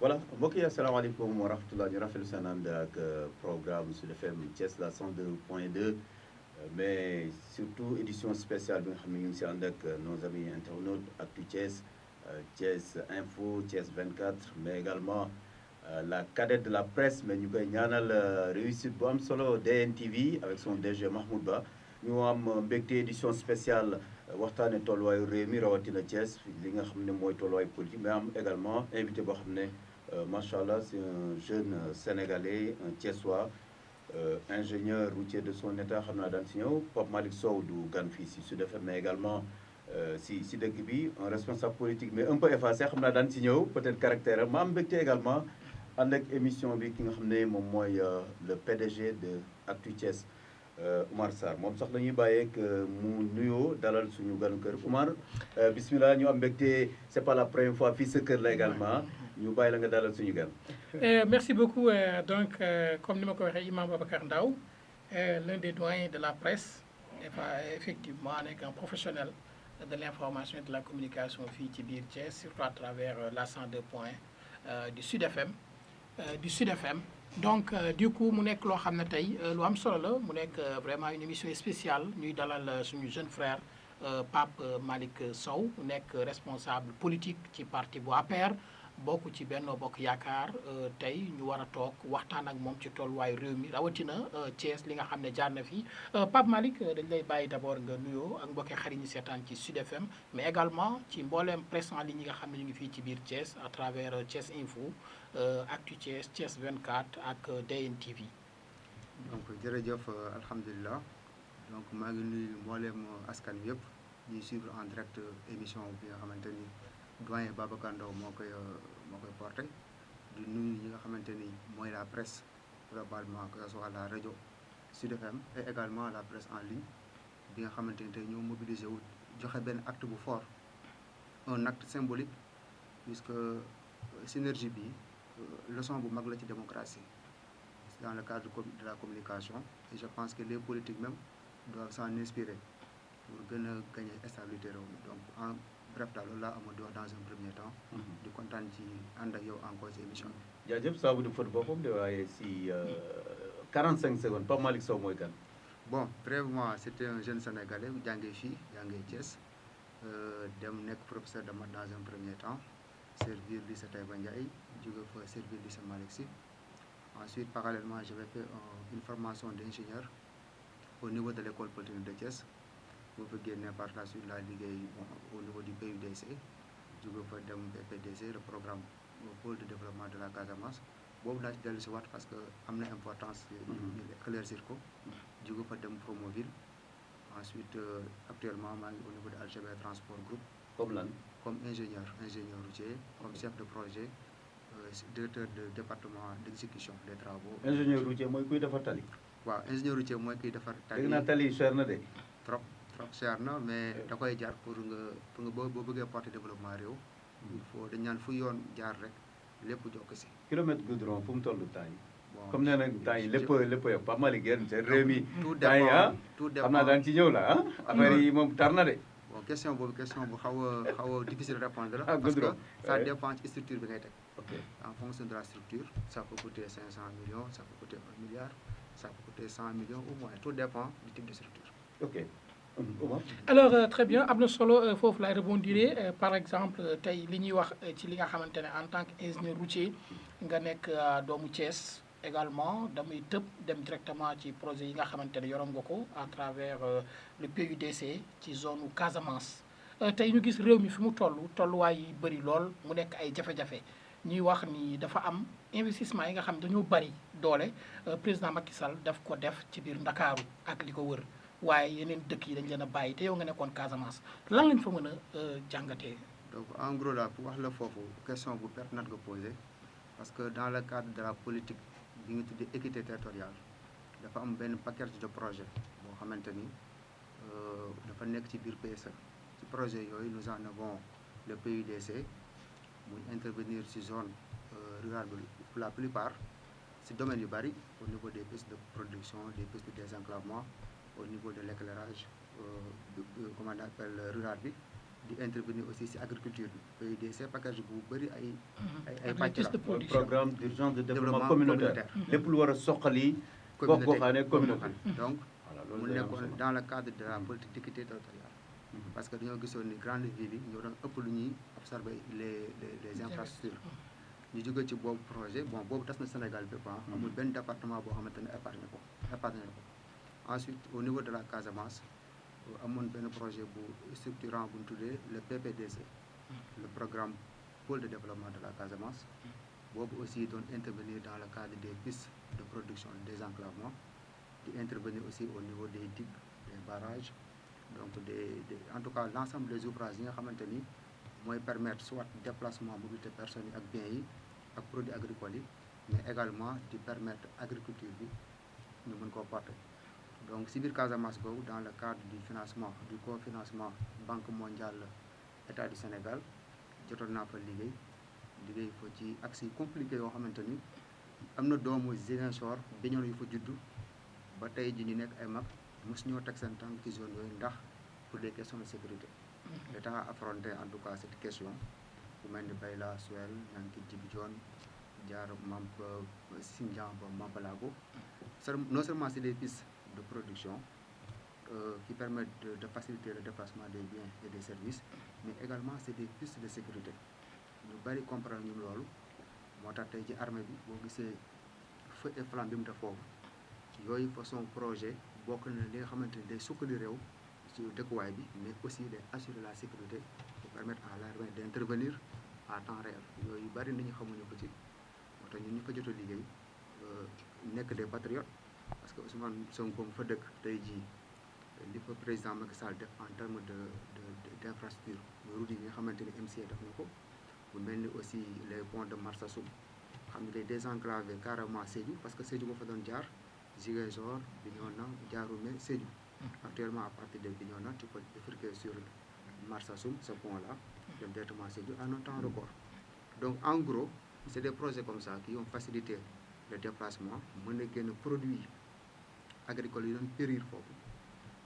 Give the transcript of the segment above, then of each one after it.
voilà mbokk yi asalaamaaleykum wa rahmatulah ñu rafetlu seen ànd ak programme Sud FM Thiès la 102.2 mais surtout édition spéciale bi nga xam ne ñu ngi si ànd ak nos amis internautes Actu Thiès Thiès Info Thiès 24 mais également la cadette de la presse mais ñu koy ñaanal réussite bu am solo DNTV avec son DG Mahmoud Ba ñu am mbégte édition spéciale waxtaane tolluwaayu réew mi rawatina Thiès li nga xam ne mooy tolluwaayu politique mais am également invité boo xam ne macha allah c'est un jeune sénégalais un Thiessois ingénieur routier de son état xam naa daan si ñëw Pape Malick Sow du gan fii si Sud FM mais également si dëkk bi un responsable politique mais un peu effacé xam naa daan si ñëw peut-être caractère ma am mbégte également ànd ak émission bi ki nga xam ne moom mooy le PDG de Actu Thiès Oumar Sarr moom sax la ñuy bàyyeeg mu nuyoo dalal suñu ganu kër Oumar bismillah ñu am mbégte c'est pas la première fois fii sa kër la également ñu bàyyi la nga dalal suñu gan. Merci beaucoup donc comme ni ma ko waxee Imam Babacar Ndao l'un des doyens de la presse effectivement nekk un professionnel de l'information et de la communication fii ci biir Thiès surtout à travers la 102 point du Sud FM donc du coup mu nekk loo xam ne tey lu am solo la mu nekk vraiment une émission spéciale ñuy dalal suñu jeune frère Pape Malick Sow mu nekk responsable politique ci parti bu APR bokk ci Benno Bokk Yaakaar tey ñu war a toog waxtaan ak moom ci tolluwaayu réew mi rawatina Thiès li nga xam ne jaar na fi Pape Malick dañ lay bàyyi d'abord nga nuyoo ak mbokki xarit ñi seetaan ci Sud FM mais également ci mbooleem presse en ligne yi nga xam ne ñu ngi fii ci biir Thiès à travers Thiès Info Actu Thiès Thiès 24 ak DNTV. donc jërëjëf alhamdulilah donc maa ngi nuyu mbooleem askan wi yëpp ñuy suivre en direct émission bi nga xamante ni doyen Babacar Ndao moo koy porté di nuyu ñi nga xamante ni mooy la presse globalement que ce soit la rajo Sud FM et également la presse en ligne bi nga xamante ni tey ñoo mobilisé wu joxe benn acte bu fort un acte symbolique puisque synergie bi leçon bu mag la ci démocratie dans le cadre de la communication et je pense que les politiques même doivent s'en inspirer pour gën a gagner stabilité réew mi donc en bref daal loolu laa amoon di wax dans un premier temps. di kontaan ci ànd ak yow encore ci émission bi. jaajëf saabu di fët boppam de waaye si 45 secondes Pape Malick Sow mooy kan. bon brièvement c'était un jeune sénégalais bu jàngee fii jàngee Thiès dem nekk professeur de maths dans un premier temps servir lycée Taïba Ndiaye jóge fa servir lycée Malick Sy. Ensuite parallèlement j'avais fait une formation d'ingénieur au niveau de l'école polytechnique de Thiès. boo fa génnee par la suite laa liggéey au niveau du PUDC jóge fa dem BPDC le programme pôle de développement de la Casamance boobu laa ci dellu si waat parce que am na importance ñu éclaircir ko jóge fa dem Promoville ensuite actuellement maa ngi au niveau de AGB Transport Group comme lan comme ingénieur routier comme chef de projet directeur de département d'exécution des travaux. ingénieur routier mooy kuy defar tali. waaw ingénieur routier mooy kuy defar tali. dégg naa tali cher na de. trop cher na mais da koy jaar pour nga boo bëggee porter développement réew. il faut dañ naan fu yoon jaar rek lépp jokk si. kilomètre goudron fu mu toll temps yi. bon comme nee na temps yi lépp yëpp Pape Malick Guèye seen réew mi. tout temps yi ah tout dépend xam naa daan ci ñëw la ah. affaire yi moom tar na de. bon question bu xaw a difficile répondre la. ah parce que goudron ça dépend ci structure bi ngay teg. ok en fonction de la structure ça peut coûter 500 millions ça peut coûter 1 milliard ça peut coûter 100 millions ou moins tout dépend du type de structure. ok Oumar. alors très bien am na solo foofu laay rebondir par exemple tey li ñuy wax ci li nga xamante ne en tant qu'ingénieur routier nga nekk doomu Thiès également damay tëb dem directement ci projet yi nga xamante ne yoroon nga ko à travers le PUDC ci zone Casamance tey ñu gis réew mi fi mu tolluwaay yi bëri lool mu nekk ay jafe-jafe ñuy wax ni dafa am investissement yi nga xam dañoo bëri doole président Macky Sall daf ko def ci biir Ndakaaru ak li ko wër waaye yeneen dëkk yi dañ leen a bàyyi te yow nga nekkoon Casamance lan lañ fa mën a jàngatee. donc en gros là pour wax la foofu question bu pertinente nga posé parce que dans le cadre de la politique bi nga tuddee équité territoriale dafa am benn paquet de projet boo xamante ni dafa nekk ci biir PSE ci projet yooyu nous en avons le PUDC muy intervenir ci zone rurale bi pour la plupart ci domaine yu bari au niveau des pistes de production des pistes de désenclavement au niveau de l'éclairage comment on appelle rural bi di intervenir aussi ci agriculture bi PUDC package bu bëri ay Ak pàcc les pistes de la production. programme d'urgence de développement Développement communautaire lépp lu war a soqali gox goxaane communauté donc voilà mu loolu day am nekkoon solo. dans le cadre de la politique d'équité territoriale parce que dañoo gisoon ni grande ville yi ñoo doon ëpp lu ñuy absorber les infrastructures ñu jóge ci boobu projet bon boobu tas na Sénégal bépp amul benn département boo xamante ne épargné ko ensuite au niveau de la Casamance amoon benn projet bu structurant bu ñu tuddee le PPDC le programme pôle de développement de la Casamance boobu aussi doon intervenir dans le cadre des pistes de production désenclavement di intervenir aussi au niveau des digues des barrages donc en tout cas l'ensemble des ouvrages yi nga xamante ni mooy permettre soit déplacement mobilité personnes yi ak biens yi ak produits agricoles yi mais également di permettre agriculture bi ñu mën koo porter donc si biir Casamance boobu dans le cadre du financement du cofinancement Banque mondiale État du Sénégal jotoon naa fa liggéey fa ci accès compliqué yoo xamante ni am na doomu Ziguinchor Bignona yu fa juddu ba tey ji ñu nekk ay mag mosu ñoo teg seen tànk ci zone yooyu ndax pour des questions de sécurité l'État a affronté en tout cas cette question bu mel ni Bayla Suel Ñanki Djibi Dione jaar Sindian ba Mampalago non seulement c'est des pistes de production qui permettent de faciliter le déplacement des biens et des services mais également c'est des pistes de sécurité ñu bari comprendre ñu loolu moo tax tey ci armée bi boo gisee feu et flamme bi mu def foofu yooyu façon projet bokk na li nga xamante ni day sukkali réew ci dëkkuwaay bi mais aussi day assurer la sécurité pour permettre à l'armée d'intervenir à temps réel yooyu bari nañu xamuñu ko ci moo tax ñun ñu fa jot a liggéey nekk des patriotes parce que Ousmane Sonko mu fa dëkk tey jii li fa président Macky Sall def en termes d'infrastructure route yi nga xamante ni MCA def na ko bu mel ni aussi les ponts de Marsassoum xam ne day désenclavé carrément Sédhiou parce que Sédhiou moo fa doon jaar Ziguinchor Bignona Diaroumé Sédhiou actuellement à partir de Bignona tu peux bifurquer sur Marsassoum ce pont là dem directement Sédhiou en un temps record donc en gros c'est des projets comme ça qui ont facilité le déplacement mën a génn produits agricoles yi doon périr foofu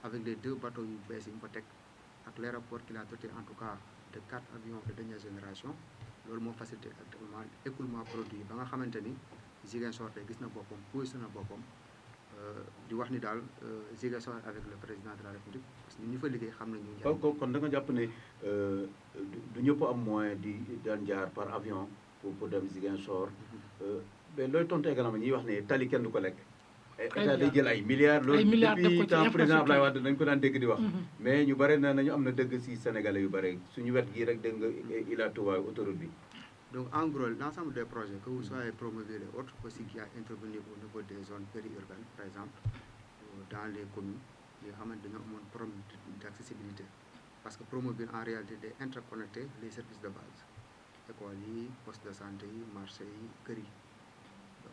avec les 2 bateaux yu bees yi mu fa teg ak l'aéroport qui l'a doté en tout cas de 4 avions de dernière génération loolu moo facilité actuellement écoulement produit ba nga xamante ni Ziguinchor tey gis na boppam positionné na boppam di wax ni daal Ziguinchor avec le président de la République parce que ñun ñu fa liggéey xam nañu njëriñ. kon da nga jàpp ne du ñëpp am moyen di daan jaar par avion pour dem Ziguinchor mais looy tontu également ñuy wax ne tali kenn du ko lekk. état day jël ay milliards loolu depuis temps président Abdoulaye Wade dañ ko daan dégg di wax mais ñu bëri na nañu am na dëgg si sénégalais yu bëri suñu wet gii rek dégg nga Ila Touba autoroute bi donc en gros l'ensemble des projets que vous soyez Promoville et autres aussi qui a intervenu au niveau des zones périurbaines par exemple dans les communes yi nga xamante dañoo amoon problème d'accessibilité parce que Promoville en réalité day interconnecter les services de base écoles yi poste de santé yi marché yi kër yi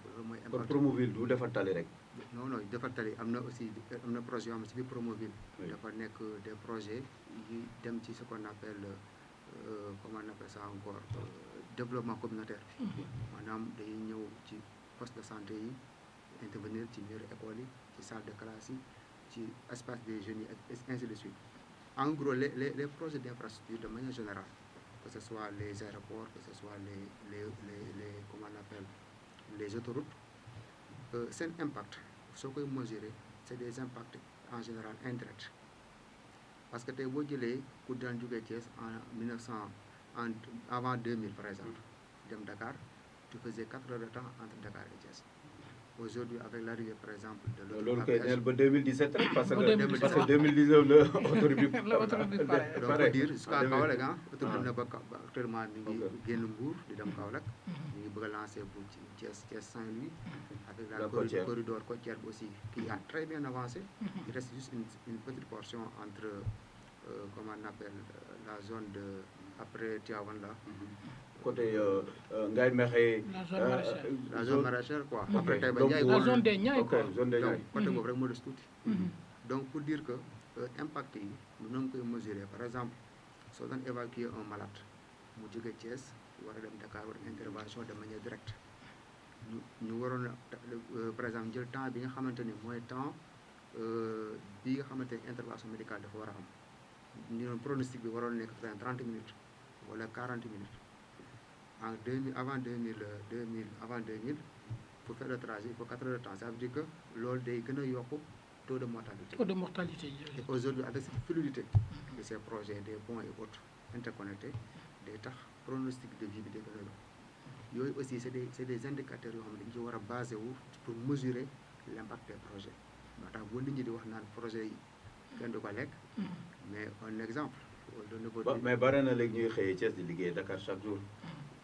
loolu mooy kon Promoville du defar tali rek non defar tali am na aussi am na projet yoo xam ne ci biir Promoville dafa nekk des projets yi dem ci ce qu'on appelle comment on appelle ça encore développement communautaire maanaam day ñëw ci poste de santé yi intervenir ci mur école yi ci salle de classe yi ci espace des jeunes yi ak ainsi de suite en gros les projets d'infrastructure de manière générale que ce soit les aéroports que ce soit les comment on appelle les autoroutes seen impact soo koy mesurer c'est des impacts en général indirects parce que tey boo jëlee ku daan jógee Thiès avant 2000 par exemple dem Dakar tu faisais 4 heures de temps entre Dakar et Thiès aujourd'hui avec l'arrivée par exemple de loolu koy neel ba 2017 rek parce que 2019 la autoroute bi donc faut dire jusqu'à Kaolack autoroute dem na ba actuellement mi ngi génn Mbour di dem Kaolack mi ngi bëgg a lancer bu Thiès Saint-Louis avec la corridor côtière bi aussi qui a très bien avancé il reste juste une petite portion entre comment on appelle la zone de après Tivaouane là côté Ngaye Mékhé la zone maraîchère quoi après Taïba Ndiaye la zone des Niayes quoi zone des Niayes côté boobu rek moo des tuuti donc pour dire que impact yi mën nañu koy mesurer par exemple soo doon évacuer un malade mu jóge Thiès war a dem Dakar war intervention de manière directe ñu waroon par exemple jël temps bi nga xamante ni mooy temps bi nga xamante ni intervention médicale dafa war a am ñu doon pronostic bi waroon nekk 30 minutes wala 40 minutes en 2000 avant 2000 pour faire le trajet il faut 4 heures de temps ça veut dire que loolu day gën a yokk taux de mortalité. taux de mortalité. Et aujourd'hui avec cette fluidité de ces projets des ponts et autres interconnectés day tax pronostic de vie bi day gën a yokk yooyu aussi c'est des indicateurs yoo xam ne dañu ci war a basé wu pour mesurer l'impact des projets moo tax bu nit ñi di wax naan projet yi kenn du ko lekk mais un exemple au niveau mais bare na léegi ñuy xëyee Thiès di liggéey Dakar chaque jour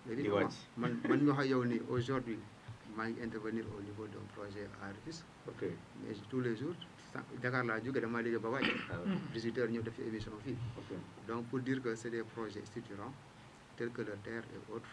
di wàcc man ñu wax ak yow ni aujourd'hui maa ngi intervenir au niveau d'un projet à Rufisque. ok mais tous les jours Dakar laa jóge damaa liggéey ba wàcc 18 heures ñëw def émission fii donc pour dire que c'est des projets structurants tels que le TER et autres.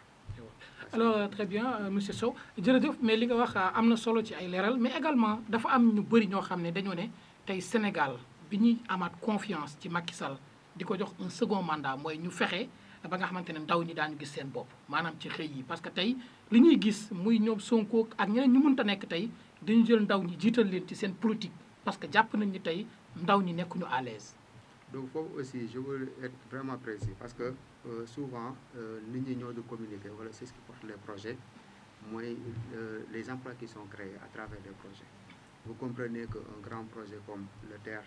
Alors très bien monsieur Sow jërëjëf mais li nga wax am na solo ci ay leeral mais également dafa am ñu bëri ñoo xam ne dañoo ne tey Sénégal bi ñuy amaat confiance ci Macky Sall di ko jox un second mandat mooy ñu fexe ba nga xamante ne ndaw ñi daañu gis seen bopp maanaam ci xëy yi parce que tey li ñuy gis muy ñoom Sonko ak ñeneen ñu mënta nekk tey dañu jël ndaw ñi jiital leen ci seen politique parce que jàpp nañ ni tey ndaw ñi nekkuñu à l'aise. Donc foofu aussi je veux être vraiment précis parce que souvent nit ñi ñoo di communiquer wala c'est ce qui porte les projets mooy les emplois qui sont créés à travers les projets. Vous comprenez qu'un grand projet comme le TER,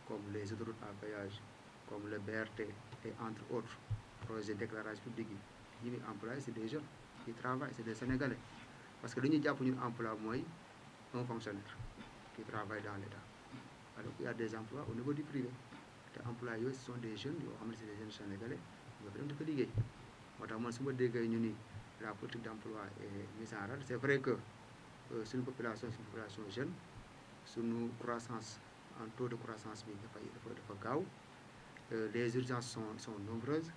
comme les autoroutes à péage, comme le BRT et entre autres projets d'éclairage public yi ñi muy employé c'est des jeunes qui travaillent c'est des Sénégalais parce que dañuy jàpp ñun emploi mooy un fonctionnaire qui travaille dans l'État alors qu'il y a des emplois au niveau du privé te emplois yooyu ce sont des jeunes yoo xam ne c'est des jeunes Sénégalais ñoo fi dem di ko liggéey moo tax man su ma déggee ñu ni la politique d'emploi est mise en rade c'est vrai que suñu population c'est une population jeune suñu croissance en taux de croissance bi dafa gaaw les urgences sont nombreuses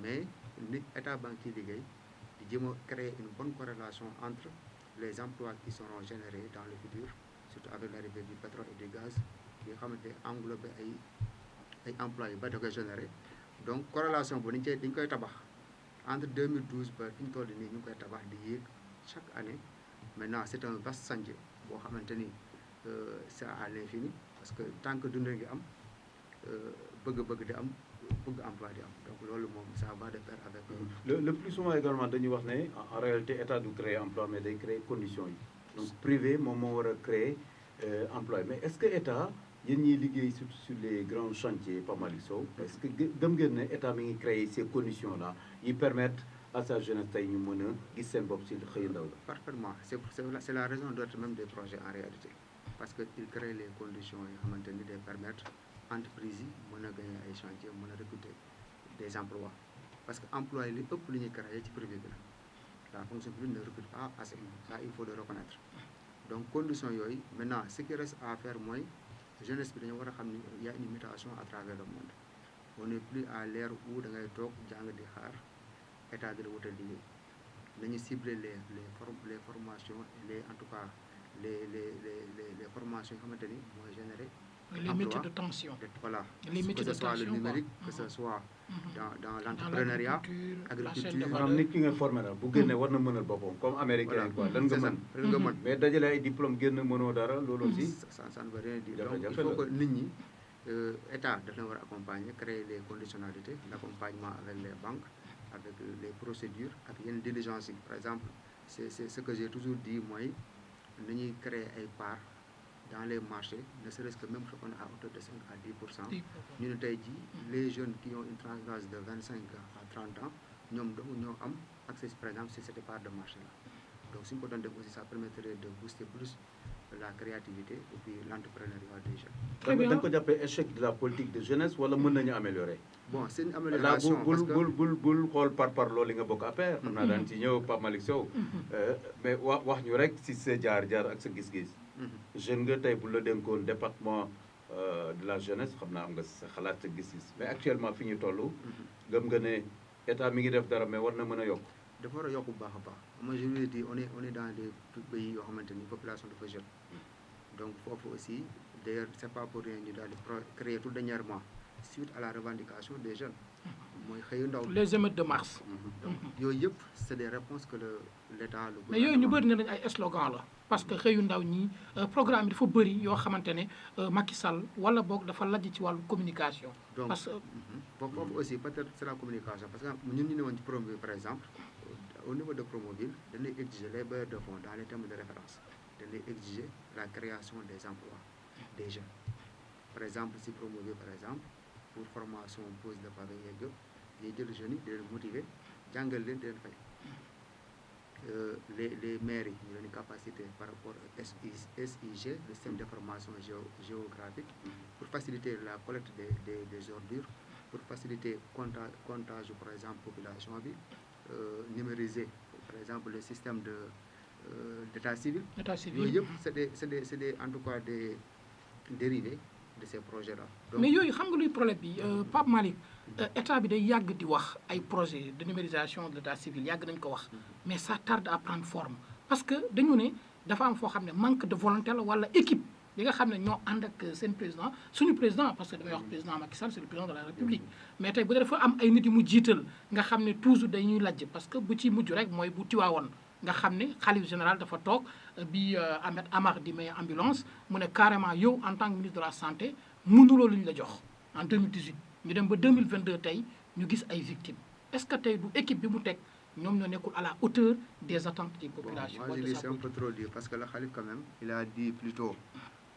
mais nit état baa ngi ciy liggéey di jéem a créer une bonne corrélation entre les emplois qui seront générés dans le futur surtout avec l'arrivée du pétrole et du gaz yi nga xamante englobé ay emplois yu bari da koy générer donc corrélation boobu dañ koy tabax entre 2012 ba fi ñu toll nii ñu ngi koy tabax di yéeg chaque année maintenant c'est un vaste chantier boo xamante ni c'est à l'infini parce que tant que dund ngi am bëgg-bëgg di am bëgg emploi di am donc loolu moom ça va de pair avec le plus souvent également dañuy wax ne en réalité état du créer emploi mais day créer conditions yi donc privé moom moo war a créer emploi mais est-ce que état yéen ñiy liggéey surtout sur les grands chantiers Pape Malick Sow est-ce que gëm ngeen ne état mi ngi créer ces conditions là yi permettre à sa jeunesse tey ñu mën a gis seen bopp si xëy ndaw la. Parfaitement c'est la raison d'être même des projets en réalité parce que il crée les conditions yi xamante ni day permettre entreprise yi mën a gagner ay chantiers mën a recruter des emplois parce que emploi yi li ëpp li ñuy créer ci privé bi la fonction publique ne recrute pas assez ça il faut le reconnaître donc conditions yooyu maintenant ce qui reste à faire mooy jeunesse bi dañu war a xam ni y a une mutation à travers le monde on n'est plus à l'ère où da ngay toog jàng di xaar état di la wutal liggéey nañu cibler les formations en tout cas les formations yi xamante ni mooy générer les métiers de tension. Voilà. Les métiers que ce de soit tension, le numérique, quoi. que ce soit dans l'entrepreneuriat, agriculture. maanaam nit ki nga formé na bu génnee war na mënal boppam comme américain quoi lan nga mën mais dajale ay diplôme génn mënoo dara loolu aussi ça ne veut rien dire donc il faut que nit ñi état daf na war a accompagner créer les conditionnalités l'accompagnement avec les banques avec les procédures ak yenn diligence yi par exemple c'est ce que j'ai toujours dit mooy nañuy créer ay parts dans les marchés ne serait-ce que même qu'on à hauteur de 5 à 10%. ñu ne tey jii les jeunes qui ont une tranche d'âge de 25 à 30 ans ñoom donc ñoo am accès par exemple sur cette part de marché là donc suñu ko doon def aussi ça permettrait de booster plus la créativité et puis l'entrepreneuriat des jeunes. Très bien da nga ko jàppee échec de la politique de jeunesse wala mën nañu améliorer. Bon c'est une amélioration parce que bul xool par loolu li nga bokk affaire. xam naa daan ci ñëw Pape Malick Sow. mais wax ñu rek si sa jaar-jaar ak sa gis-gis. jeune nga tey bu la dénkoon département de la jeunesse xam naa am nga sa xalaat sa gis-gis mais actuellement fi ñu toll. gëm nga ne état mi ngi def dara mais war na mën a yokk. dafa war a yokk bu baax a baax moi je lui dis on est dans des pays yoo xamante ni population dafa jeune donc foofu aussi d'ailleurs c'est pas pour rien ñu daal di créer tout dernièrement suite à la revendication des jeunes mooy xëyu ndaw les émeutes de mars. donc yooyu yëpp c'est des réponses que l'État le mais yooyu ñu bëri ne nañ ay slogan la parce que xëyu ndaw ñi programme yi dafa bëri yoo xamante ne Macky Sall wala boog dafa lajj ci wàllu communication. donc parce que foofu aussi peut-être c'est la communication parce que ñun ñu ne woon ci Promoville par exemple au niveau de Promoville dañuy exiger les bailleurs de fonds dans les termes de référence dañuy exiger la création des emplois des jeunes par exemple si Promoville par exemple pour formation pose de pavé yeeg yëpp day jël jeunes yi di leen motiver jàngal leen di leen fay les maires yi ñu leen capacité par rapport à SIG le système d'information géographique pour faciliter la collecte des ordures pour faciliter comptage par exemple population bi numériser par exemple le système d'état civil. yooyu yëpp c'est des en tout cas des dérivés de ces projets là. Donc, mais yooyu xam nga luy problème bi Pape Malick état bi day yàgg di wax ay projet de numérisation de l'état civil yàgg nañ ko wax mais ça tarde à prendre forme parce que dañu ne dafa am foo xam ne manque de volonté la wala équipe bi nga xam ne ñoo ànd ak seen président suñu président parce que damay wax président Macky Sall c'est le président de la République mais tey bu dee dafa am ay nit yu mu jiital nga xam ne toujours dañuy lajj parce que bu ci mujj rek mooy bu tiwaawoon nga xam ne xalif général dafa toog bi Ahmed Amar di may ambulance mu ne carrément yow en tant que ministre de la santé mënuloo lu ñu la jox en 2018 ñu dem ba 2022 tey ñu gis ay victimes est-ce que tey du équipe bi mu teg ñoom ñoo nekkul à la hauteur des attentes des populations. Moi je dis c'est un peu trop dur parce que le Khalif quand même il a dit plutôt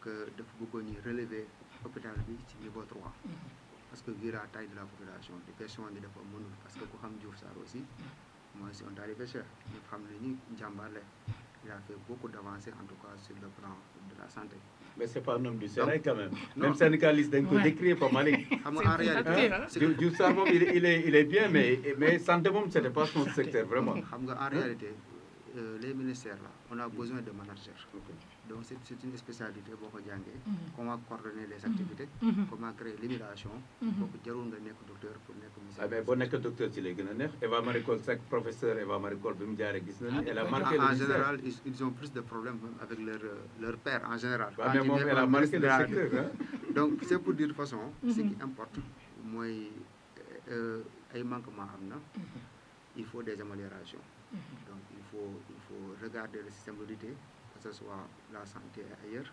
que dafa bëggoon ñu relever hôpital bi ci niveau 3 parce que vu la taille de la population bi question bi dafa mënul parce que ku xam Diouf Sarr aussi moi c'est un talibé Cheikh ñu xam ne ni njàmbaar la il a fait beaucoup d'avancées en tout cas sur le plan de la santé. Mais c'est pas un homme du Sénégal quand même. Même syndicaliste dañ ko décrire pas mal. En réalité Diouf Sarr moom il est bien mais santé moom c'était pas son secteur vraiment. xam nga en réalité les ministères là on a besoin de managers. Donc c'est une spécialité boo ko jàngee. Comment coordonner les activités. Comment créer l'immigration. boo ko jarul nga nekk docteur pour nekk ministère. Ah mais boo nekk docteur ci lay gën a neex Eva Marie Coll Seck professeur Eva Marie Coll bi mu jaaree gis na ni elle a marqué le en général ils ont plus de problèmes avec leur père en général. waaw mais moom elle a marqué le secteur. Donc c'est pour dire de façon. ce qui importe mooy ay manquements am na. il faut des améliorations. Donc il faut regarder le système d'audité que ce soit la santé et ailleurs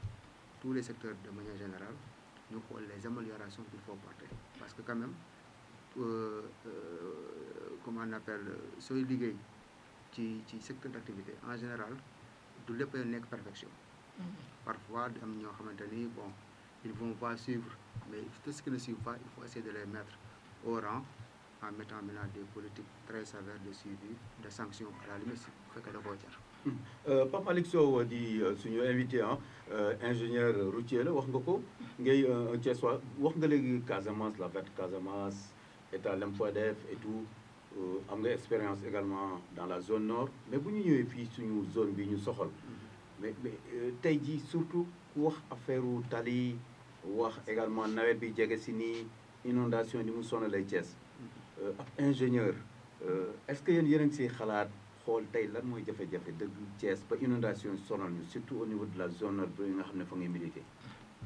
tous les secteurs de manière générale ñu xool les améliorations qu'il faut porter parce que quand même comment on appelle sooy liggéey ci secteur d'activité en général du lépp nekk perfection. Parfois am ñoo xamante ni bon ils vont pas suivre mais tout ce qui ne suit pas il faut essayer de les mettre au rang en mettant maintenant des politiques très sévères de suivi de sanctions à la limite bu fekkee da koo jar. Pape Malick Sow di suñu invité ingénieur routier la wax nga ko ngay Thiessois wax nga léegi Casamance la verte Casamance état Lemfadef et tout am nga expérience également dans la zone nord mais bu ñu ñëwee fii suñu zone bi ñu soxal mais tey jii surtout ku wax affaire tali wax également nawet bi jege si nii inondation ni mu sonalee Thiès ab ingénieur est-ce que yéen a ngi siy xalaat xool tey lan mooy jafe-jafe dëgg Thiès ba inondation sonal ñu surtout au niveau de la zone nord bi nga xam ne fa ngay militer.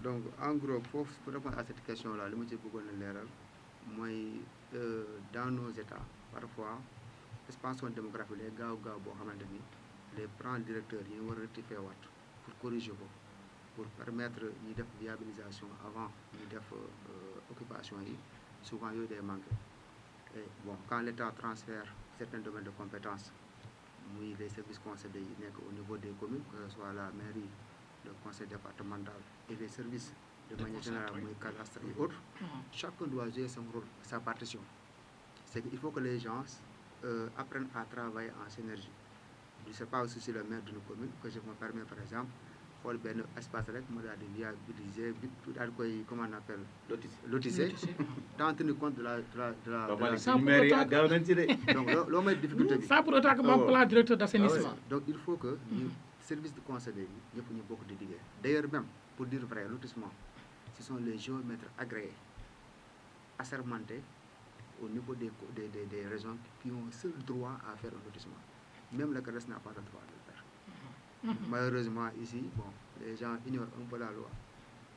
Donc en gros foofu pour répondre à cette question là li ma ci bëggoon a leeral mooy dans nos états parfois expansion démographique lay gaaw boo xamante ni les plans directeurs yi war a rectifier waat pour corriger ko pour permettre ñuy def viabilisation avant ñuy def occupation yi souvent yooyu day manqué et bon quand l'État transfère certains domaines de compétences muy les services conseillers yi nekk au niveau des communes que ce soit la mairie le conseil départemental et les services de manière générale muy cadastre et autres chacun doit jouer son rôle sa partition c'est qu'il faut que les gens apprennent à travailler en synergie. Je ne sais pas aussi si le maire d'une commune que je me permets par exemple xool benn espace rek mu daal di viabiliser bi daal di koy comment on appelle lotisser tant tenir compte de la donc loo may difficulté bi sans pour autant que moom plan directeur d'assainissement. Donc il faut que ñu service de conseil yi ñëpp ñu bokk di liggéey d'ailleurs même pour dire vrai lotissement ce sont les géomètres agréés assermentés au niveau des régions qui ont seul droit à faire un lotissement. Même le CADES n'a pas le droit de le faire. Malheureusement, ici, bon, les gens ignorent un peu la loi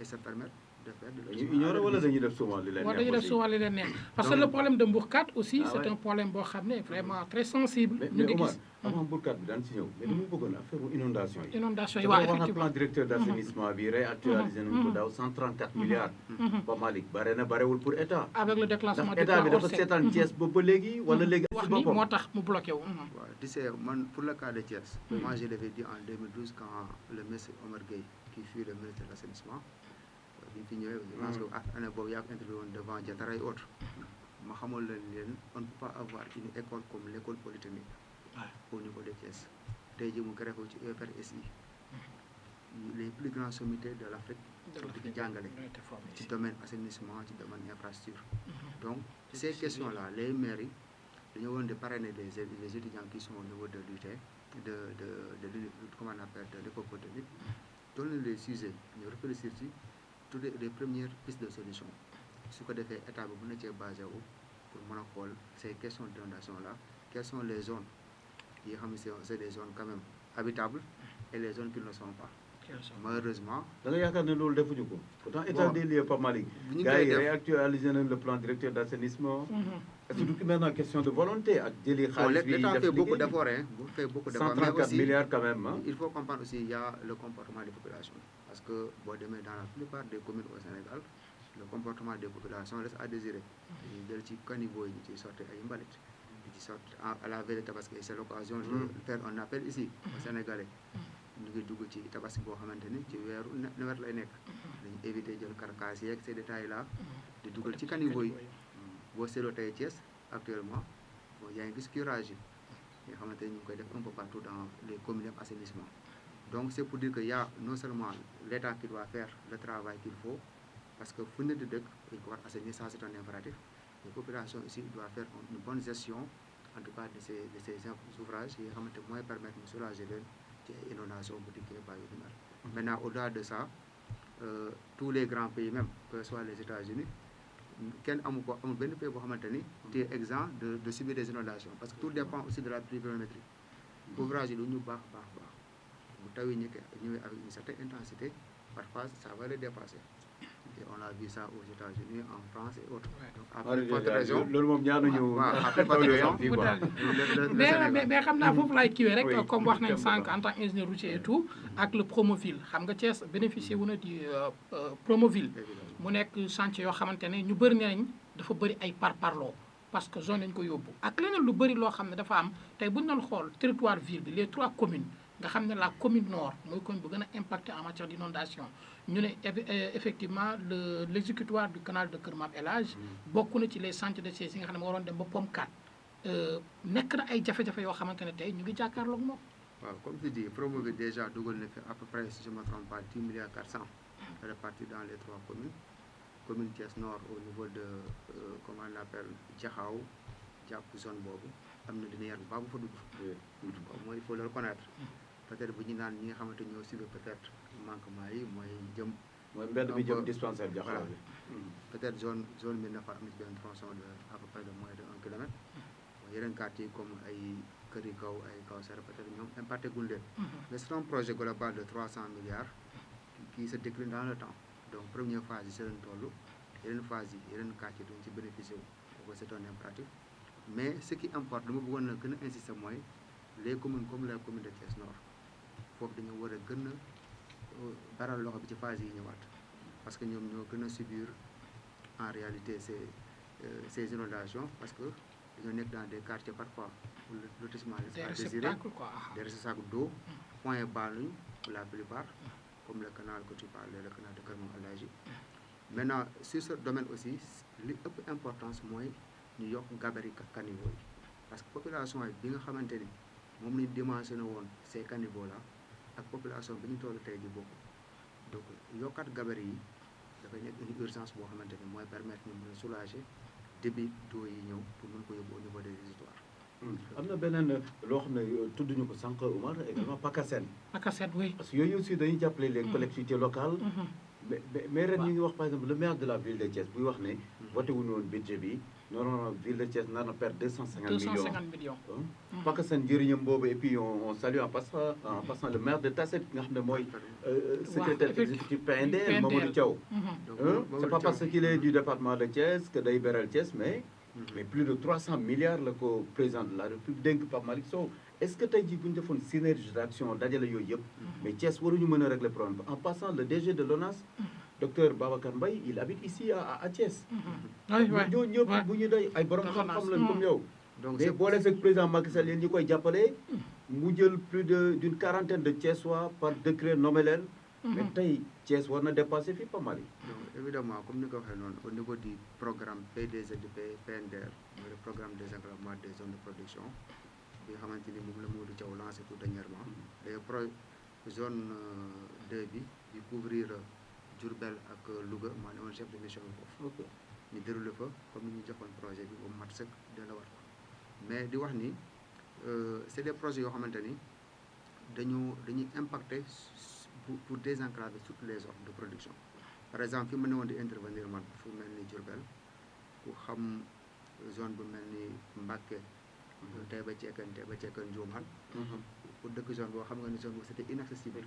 et se permettent de faire de dañuy ignorer wala dañuy def souvent li leen war neex dañuy def aussi. souvent li leen neex parce que Donc- le problème de Mbourkat aussi Ah c'est ouais. un problème boo xam ne vraiment très sensible mais ñu ngi Omar gis avant Mbourkat bi daan si ñëw mais dama bëggoon affaire inondation yi. inondation yi dafa waaw wax na effectivement plan directeur d'assainissement bi réactualisé nañ ko daaw 134 milliards. ba Malick bare na barewul pour état. avec le déclenchement ndax du état plan bi dafa Orsec seetaan Thiès ba léegi wala léegi wax si ni boppam. moo tax mu bloqué wu Ouais, tu sais, pour le cas de Thiès, moi je l'avais dit en 2012 quand le ministre Omar Gueye, qui fut le ministre de l'assainissement, je pense que l'année où il y a interviewé devant Diatara et autres, on ne peut pas avoir une école comme l'école polytechnique au niveau de Thiès. Aujourd'hui, nous avons EPRSI, les plus grands sommités de l'Afrique, qui Djangale, du domaine assainissement, du domaine infrastructure. Donc, ces questions-là, les mairies, nous avons de parrainer les étudiants qui sont au niveau de l'UT, comment on appelle, de l'école polytechnique, donner les sujets, nous réfléchir sur toutes les premières pistes de solution. Ce que fait l'État est basé pour ces questions d'inondation-là, quelles sont les zones, c'est des zones quand même habitables et les zones qui ne le sont pas. Malheureusement, da nga yaakaar ne loolu defuñu ko pourtant état des lieux Pape Malick gars yi réactualisé nañ le plan directeur d'assainissement. est-ce que du maintenant question de volonté ak jëli xaalis bi l'État def fait beaucoup liggéey d'efforts, hein, fait beaucoup d'efforts, mais 134 aussi, milliards quand même hein. il faut comprendre aussi il y a le comportement des populations. Parce que bon, demain, dans la plupart des communes au Sénégal, le comportement des populations reste à désirer. Ils ci caniveau ils sortent à Imbalit, ils sortent à la veille parce que c'est l'occasion de faire un appel ici au Sénégalais. Ñu ngi dugg ci tabaski boo xamante ni ci weeru nawet lay nekk dañu éviter jël carcasse yeeg ces détails là di dugal ci caniveau yi boo seetloo tey Thiès actuellement bon yaa ngi gis curage yi nga xamante ni ñu ngi koy def un peu partout dans les communes d'assainissement. Donc c'est pour dire que y a non seulement l'État qui doit faire le travail qu'il faut parce que fu ne di dëkk dañ ko war assainir, ça c'est un impératif. Les populations ici doivent faire une bonne gestion en tout cas de ces ouvrages yi nga xamante mooy permettre ñu soulager leen ci inondation bu dikkee bàyyi du mel. Maintenant au-delà de ça tous les grands pays même que ce soit les États-Unis kenn amul benn pays boo xamante ni tu es exempt de subir des inondations parce que tout dépend aussi de la pluviométrie. Ouvrage yi lu ñu baax bu taw yi ñëwee avec une certaine intensité parfois ça va les dépasser. Et on a vu ça aux États-Unis, en France et autres. Donc, à plus forte raison, loolu moom ñaanuñu à plus forte raison, fii quoi. mais xam naa foofu laay kiiwee rek comme wax nañ sànq en tant qu'ingénieur routier et tout ak le Promoville xam nga Thiès bénéficié wu na di Promoville mu nekk chantier yoo xamante ne ñu bëri nañ dafa bëri ay parparloo parce que zone lañ ko yóbbu ak leneen lu bëri loo xam ne dafa am tey bu ñu doon xool territoire ville bi les 3 communes nga xam ne la commune nord mooy commune bu gën a impacté en matière d'inondation ñu ne effectivement l'exécutoire du canal de Kër Mame El Hadj bokk na ci les chantiers de siège yi nga xam ne moo waroon dem ba POM 4 nekk na ay jafe-jafe yoo xamante ne tey ñu ngi jàkkaarloog moom. waaw comme tu dis Promoville déjà dugal na fi à peu près si je ne me trompe pas 10 milliards 400 répartis dans les 3 communes. Commune Thiès Nord au niveau de comment on appelle Diakhao jàpp zone boobu am na linéaire bu baax bu fa dugg. mooy il faut le reconnaître. peut-être bu ñu naan ñi nga xamante ñoo subi peut-être manquement yi mooy jëm. mooy mbedd bi jëm dispensaire Diakhao bi. peut-être zone bi na fa am ci benn tronçon de à peu près de moins de 1 kilomètre. yeneen quartier comme ay Kër yi Kaw ay Kawsara peut-être ñoom impacté guñ leen. mais c'est un projet global de 300 milliards qui se décline dans le temps. Donc première phase yi c'est leen toll yeneen phase yi yeneen quartier duñ ci bénéficier wu c'est un impératif mais ce qui importe lu ma bëggoon na gën a insister mooy les communes comme la commune de Thiès Nord foofu dañoo war a gën a baral loxo bi ci phase yi ñëwaat parce que ñoom ñoo gën a subir en réalité ces inondations parce que dañoo nekk dans des quartiers parfois où le lotissement est à désirer des réceptacles d'eau point bas lañu pour la plupart comme le canal que tu parlais, le canal de Kër Mame El Hadji. Maintenant sur ce domaine aussi li ëpp importance mooy ñu yokk gabarit caniveau yi parce que population yi bi nga xamante ni moom lañu dimensionné woon ces caniveaux là ak population bi ñu toll tey di bokk donc yokkaat gabarit yi dafay nekk une urgence boo xamante ni mooy permettre ñu mën a soulager débit d'eau yi ñëw pour mën ko yóbbu au niveau des réservoirs. am na beneen loo xam ne tudduñu ko sànq Oumar également PACASEN. PACASEN oui. parce que yooyu aussi dañuy jàppale les collectivités locales. mais ren ñu ngi wax par exemple le maire de la ville de Thiès buy wax ne voté wuñu woon budget bi non ville de Thiès nar na perdre 250 millions 250 millions. parce que seen njëriñam boobu et puis on salue en passant le maire de Tasset nga xam ne mooy secrétaire exécutif PNDL Mamadou Thiaw. C'est pas parce qu'il est du département de Thiès que day beral Thiès mais plus de 300 milliards la ko président de la République dénk Pape Malick Sow. Est-ce que tey jii bu ñu defoon synergie d'action dajale yooyu yëpp mais Thiès waruñu mën a régler problème en passant le DG de l'ONAS docteur Babacar Mbaye il habite ici à Thiès. ñoo ñëpp bu ñu day ay borom xam-xam lañ comme yow. donc mais boole fekk président Macky Sall yéen ñi koy jàppale mu jël plus d'une quarantaine de Thiessois par décret nommé leen. mais tey Thiès war na dépasser fii pas mal. donc évidemment comme ni ko waxee noonu au niveau du programme PDZP PNDR mooy le programme de désenclavement des zones de production bi nga xamante ni moom la Mamadou Thiaw lancé tout dernièrement les zone 2 bi di couvrir Diourbel ak Louga maa ne woon chef de mission bi foofu ñu déroulé fa comme ni ñu joxoon projet bi ba mu mat sëkk delluwaat ko mais di wax ni c'est des projets yoo xamante ni dañuy impacter pour désenclaver toutes les zones de production. Par exemple fi mu ne woon di intervenir man fu mel ni Diourbel ku xam zone bu mel ni Mbacké Taïba Cekkeen Ndioumane pour dëkk zone boo xam nga ni zone boobu c'était inaccessible.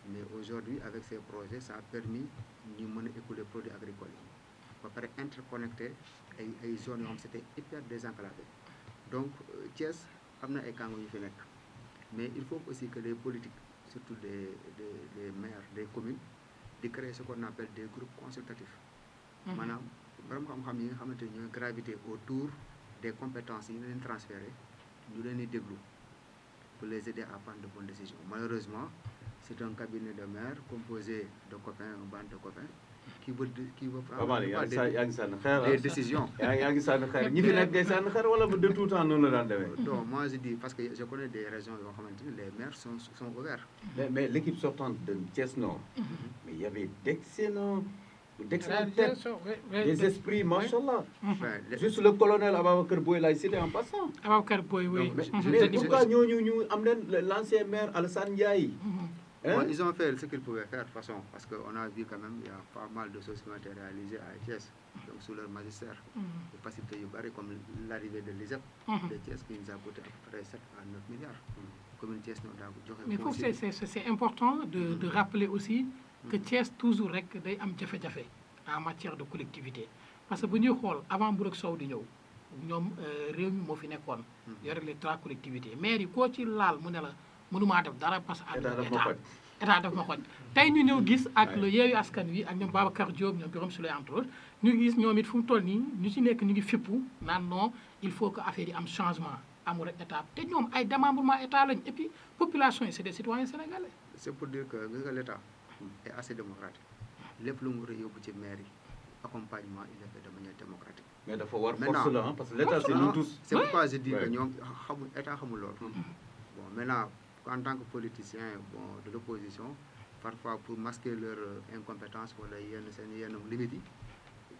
Mais aujourd'hui avec ces projets ça a permis ñu mën a écouler produits agricoles yi ba pare interconnecté ay zones yoo xam c'était hyper désenclavé. Donc Thiès am na ay kàngu yu fi nekk mais il faut aussi que les politiques surtout des maires des communes di créer ce qu'on appelle des groupes consultatifs. maanaam borom xam-xam yi nga xamante ni ñooy graviter autour des compétences yi ñu leen transféré ñu leen di déglu pour les aider à prendre de bonnes décisions. Malheureusement c'est un cabinet de maires composé de copains, un bande de copains qui veut prendre des décisions. yaa ngi sànni xeer ñi fi nekk ngay sànni xeer wala de tout temps noonu la daan demee. non moi je dis parce que je connais des régions yoo xamante ni les maires sont ouverts. mais l'équipe sortante de Thiès Nord. mais il y avait d'excellentes têtes, des esprits machallah. Juste le colonel Ababacar Boye l'a cité en passant. Ababacar Boye oui. mais pourquoi ñooñu ñu am leen l'ancien maire Alassane Ndiaye. Bon, ils ont fait ce qu'ils pouvaient faire de toute façon parce qu'on a vu quand même il y a pas mal de choses qui ont été réalisées à Thiès donc sous leur magistère. Des facilités yu bari comme l'arrivée de l'ISEP de Thiès qui nous a coûté à peu près 7 à 9 milliards. Commune Thiès ñoo daa ko joxe. Mais foofu c'est important de rappeler aussi que Thiès toujours rek day am jafe-jafe en matière de collectivité parce que bu ñuy xool avant Mbour ak Sow di ñëw ñoom réew mi moo fi nekkoon. yore les 3 collectivités maire yi koo ci laal mu ne la. mënumaa def dara parce que état daf ma xoj tey ñu ñëw gis ak le Yewwi Askan Wi ak ñoom Babacar Diop ñoom Birame Souleye entre autres ñu gis ñoom it fu mu toll nii ñu ci nekk ñu ngi fippu naan non il faut que affaire yi am changement amul rek état te ñoom ay démembrement état lañ et puis population yi c'est des citoyens sénégalais. c'est pour dire que gis nga l'état est assez démocratique lépp lu mu war a yóbbu ci maire yi accompagnement il est fait de manière démocratique. mais dafa war force la parce que l'état c'est nous tous. c'est pourquoi je dis que ñoom xamul état xamul loolu. bon maintenant. En tant que politicien de l'opposition, parfois pour masquer leur incompétence wala yenn limites yi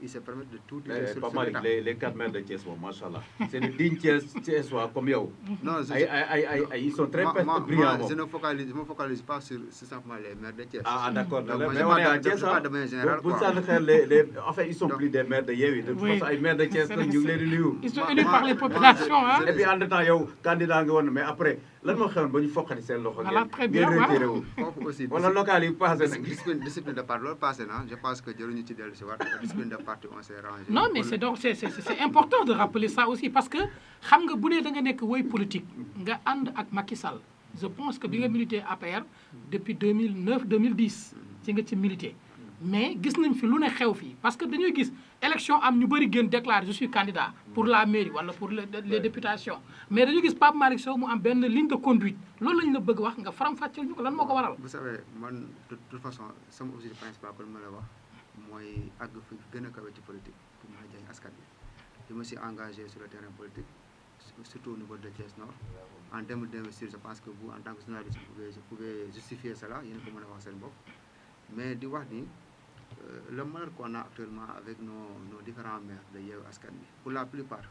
ils se permettent de tout dire sur l'État. Les 4 maires de Thiès moom machallah c'est des dignes Thiessois comme yow. Non ils sont très brillants. Je ne focalise pas sur simplement les maires de Thiès. Ah d'accord. Mais on est à Thiès de manière générale quoi. En fait ils sont plus des maires de Yewwi. De toute façon ay maires de Thiès ñu ngi leen di nuyu. Ils sont élus par les populations hein. Et puis en temps yow candidat nga woon mais après lan moo xewoon ba ñu foqati seen loxo ngeen retiré wu. wala local yi passé na. discipline de parti loolu passé na je pense que jëruñu ci dellu si waat discipline de parti on s'est rangé. Non mais c'est important de rappeler ça aussi parce que xam nga bu dee da nga nekk woy politique nga ànd ak Macky Sall je pense que bi nga milité APR depuis 2009 2010 ci nga ci milité mais gis nañ fi lu ne xew fii parce que dañuy gis élection am ñu bëri gën déclaré je suis candidat pour la mairie wala pour les députations mais dañuy gis Pape Malick Sow mu am benn ligne de conduite loolu lañ la bëgg wax nga faram-fàcceel ñu ko lan moo ko waral. vous savez man de toute façon sama objectif principal comme ma la wax mooy àgg fi gën a kawe ci politique pour mën a jëriñ askan bi je me suis engagé sur le terrain politique surtout au niveau de Thiès Nord en termes d'investir je pense que vous en tant que journaliste vous pouvez justifier cela yéen a ko mën a wax seen bopp mais di wax ni le malheur qu'on a actuellement avec nos différents maires de Yewwi Askan Wi pour la plupart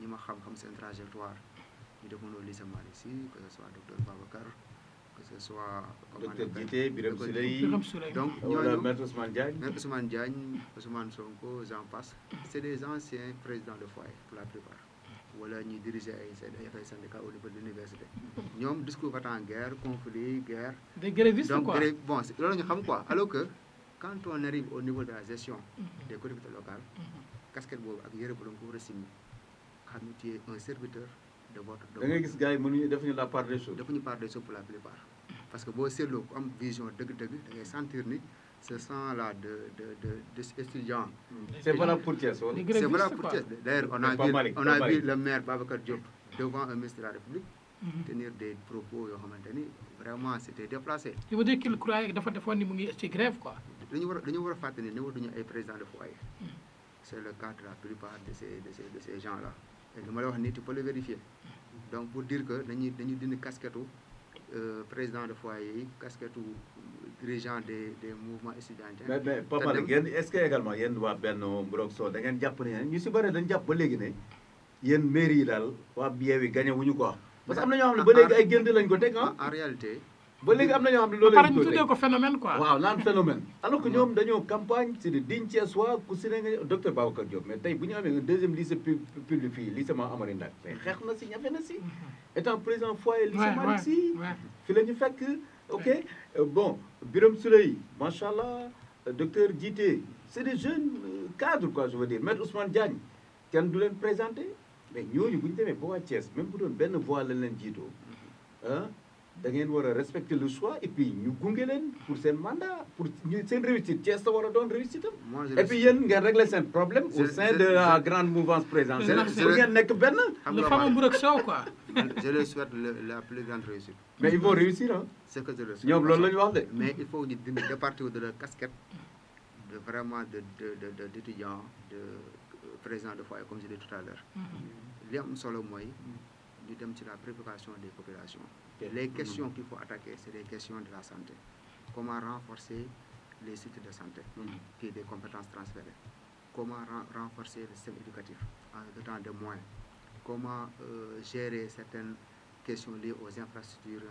ñi ma xam seen trajectoire ñu demoon au lycée Malick Sy que ce soit docteur Babacar que ce soit docteur Djité, Birame Souleye, donc wala maître Ousmane Diagne. Maître Ousmane Diagne, Ousmane Sonko, j'en passe. C'est des anciens présidents de foyer pour la plupart. Wala ñuy diriger ay syndicats au niveau de l'université. ñoom discours va en guerre, conflit, guerre. Des grévistes donc, quoi. Bon, loolu ñu xam quoi. Alors que quand on arrive au niveau de la gestion des collectivités locales, casquette boobu ak yëre bu doon ko war a signé xam ne tu es un serviteur de votre. da ngay gis gars yi mënuñu defuñu la part des choses. defuñu part des choses pour la plupart. Parce que boo seetloo ku am vision dëgg-dëgg da ngay sentir ni ce sang là de étudiants. C'est valable pour Thiès wala. C'est valable pour Thiès. D'ailleurs on a vu le maire Babacar Diop devant un ministre de la République tenir des propos yoo xamante ni vraiment c'était déplacé. Tu veux dire qu'il croyait dafa defoon ni mu ngi ci grève quoi. dañu war a fàtte ni duñu ay président de foyer. C'est le cas de la plupart de ces gens là. Et li ma la wax nii tu peux le vérifier. Donc pour dire que dañuy dindi casquette président de foyer yi casquette dirigeant des mouvements étudiants. mais Papa Malick yéen est-ce que également yéen waa Benno Mburok Sow da ngeen jàpp ne ñu si bëri dañu jàpp ba léegi ne yéen mairie yi daal waa Yewwi gagné wuñu quoi. parce que am na ñoo xam ne ba léegi ay gént lañ ko teg ah. En réalité. ba léegi am na ñoo xam ne loolu lañ ko tuddee ko phénomène quoi. waaw naan phénomène. alors que ñoom dañoo campagne c'est de digne Thiessois ku si ne nga docteur Babacar Diop mais tey bu ñu amee un deuxième lycée public fii lycée Ma Amary Ndak mais xeex na si ñafe na si. étant président foyer lycée Malick Sy fi la ñu fekk ok bon Birame Souleye macha allah docteur Djité c'est des jeunes cadres quoi je veux dire maître Ousmane Diagne kenn du leen présenté mais ñooñu bu ñu demee ba waa Thiès même bu doon benn voix lañ leen jiitoo ah. da ngeen war a respecter le choix et puis ñu gunge leen pour seen mandat pour ñu seen réussite Thiès la war a doon réussite am. et puis yéen ngeen régler seen problème au sein de la grande mouvance présidentielle. pour ngeen nekk benn. le fameux Mburok Sow quoi. je leur souhaite la plus grande réussite. mais ils vont réussir ah. c'est que je le souhaite. ñoom loolu la ñu wax de. mais il faut ñu dindi départir de leur casquette de vraiment d'étudiant de président de foyer comme je l'ai dit tout à l'heure. li am solo mooy ñu dem ci la préoccupation des populations. Les questions qu'il faut attaquer, c'est les questions de la santé. Comment renforcer les sites de santé, qui est des compétences transférées. Comment renforcer le système éducatif en dotant de moyens. Comment gérer certaines questions liées aux infrastructures.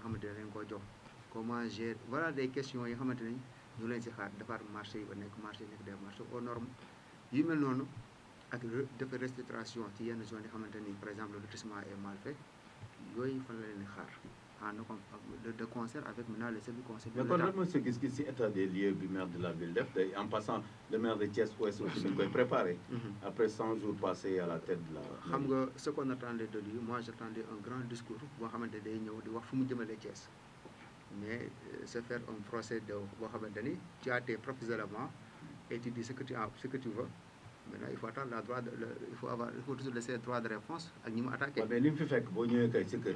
Comment gérer... Voilà des questions qui nous avons dit marché, des marchés aux normes. Yu mel noonu ak de restructuration ci yenn zone yi xamante ni par exemple le lotissement est mal fait yooyu fan la leen di xaar de concert avec maintenant les services conseils. mais kon lan mooy sa gis-gis ci état des lieux bi maire de la ville def day en passant le maire de Thiès Ouest aussi dañ koy préparé. après 100 jours passés à la tête de la. xam nga ce qu'on attendait de lui moi j'attendais un grand discours boo xamante day ñëw di wax fu mu jëmale Thiès mais se faire un procès de boo xamante ni tu as tes propres éléments et tu dis ce que tu veux. Maintenant, il faut attendre il faut toujours laisser le droit de réponse ak ñi mu attaqué. mais li mu fi fekk boo ñëwee kay sa kër.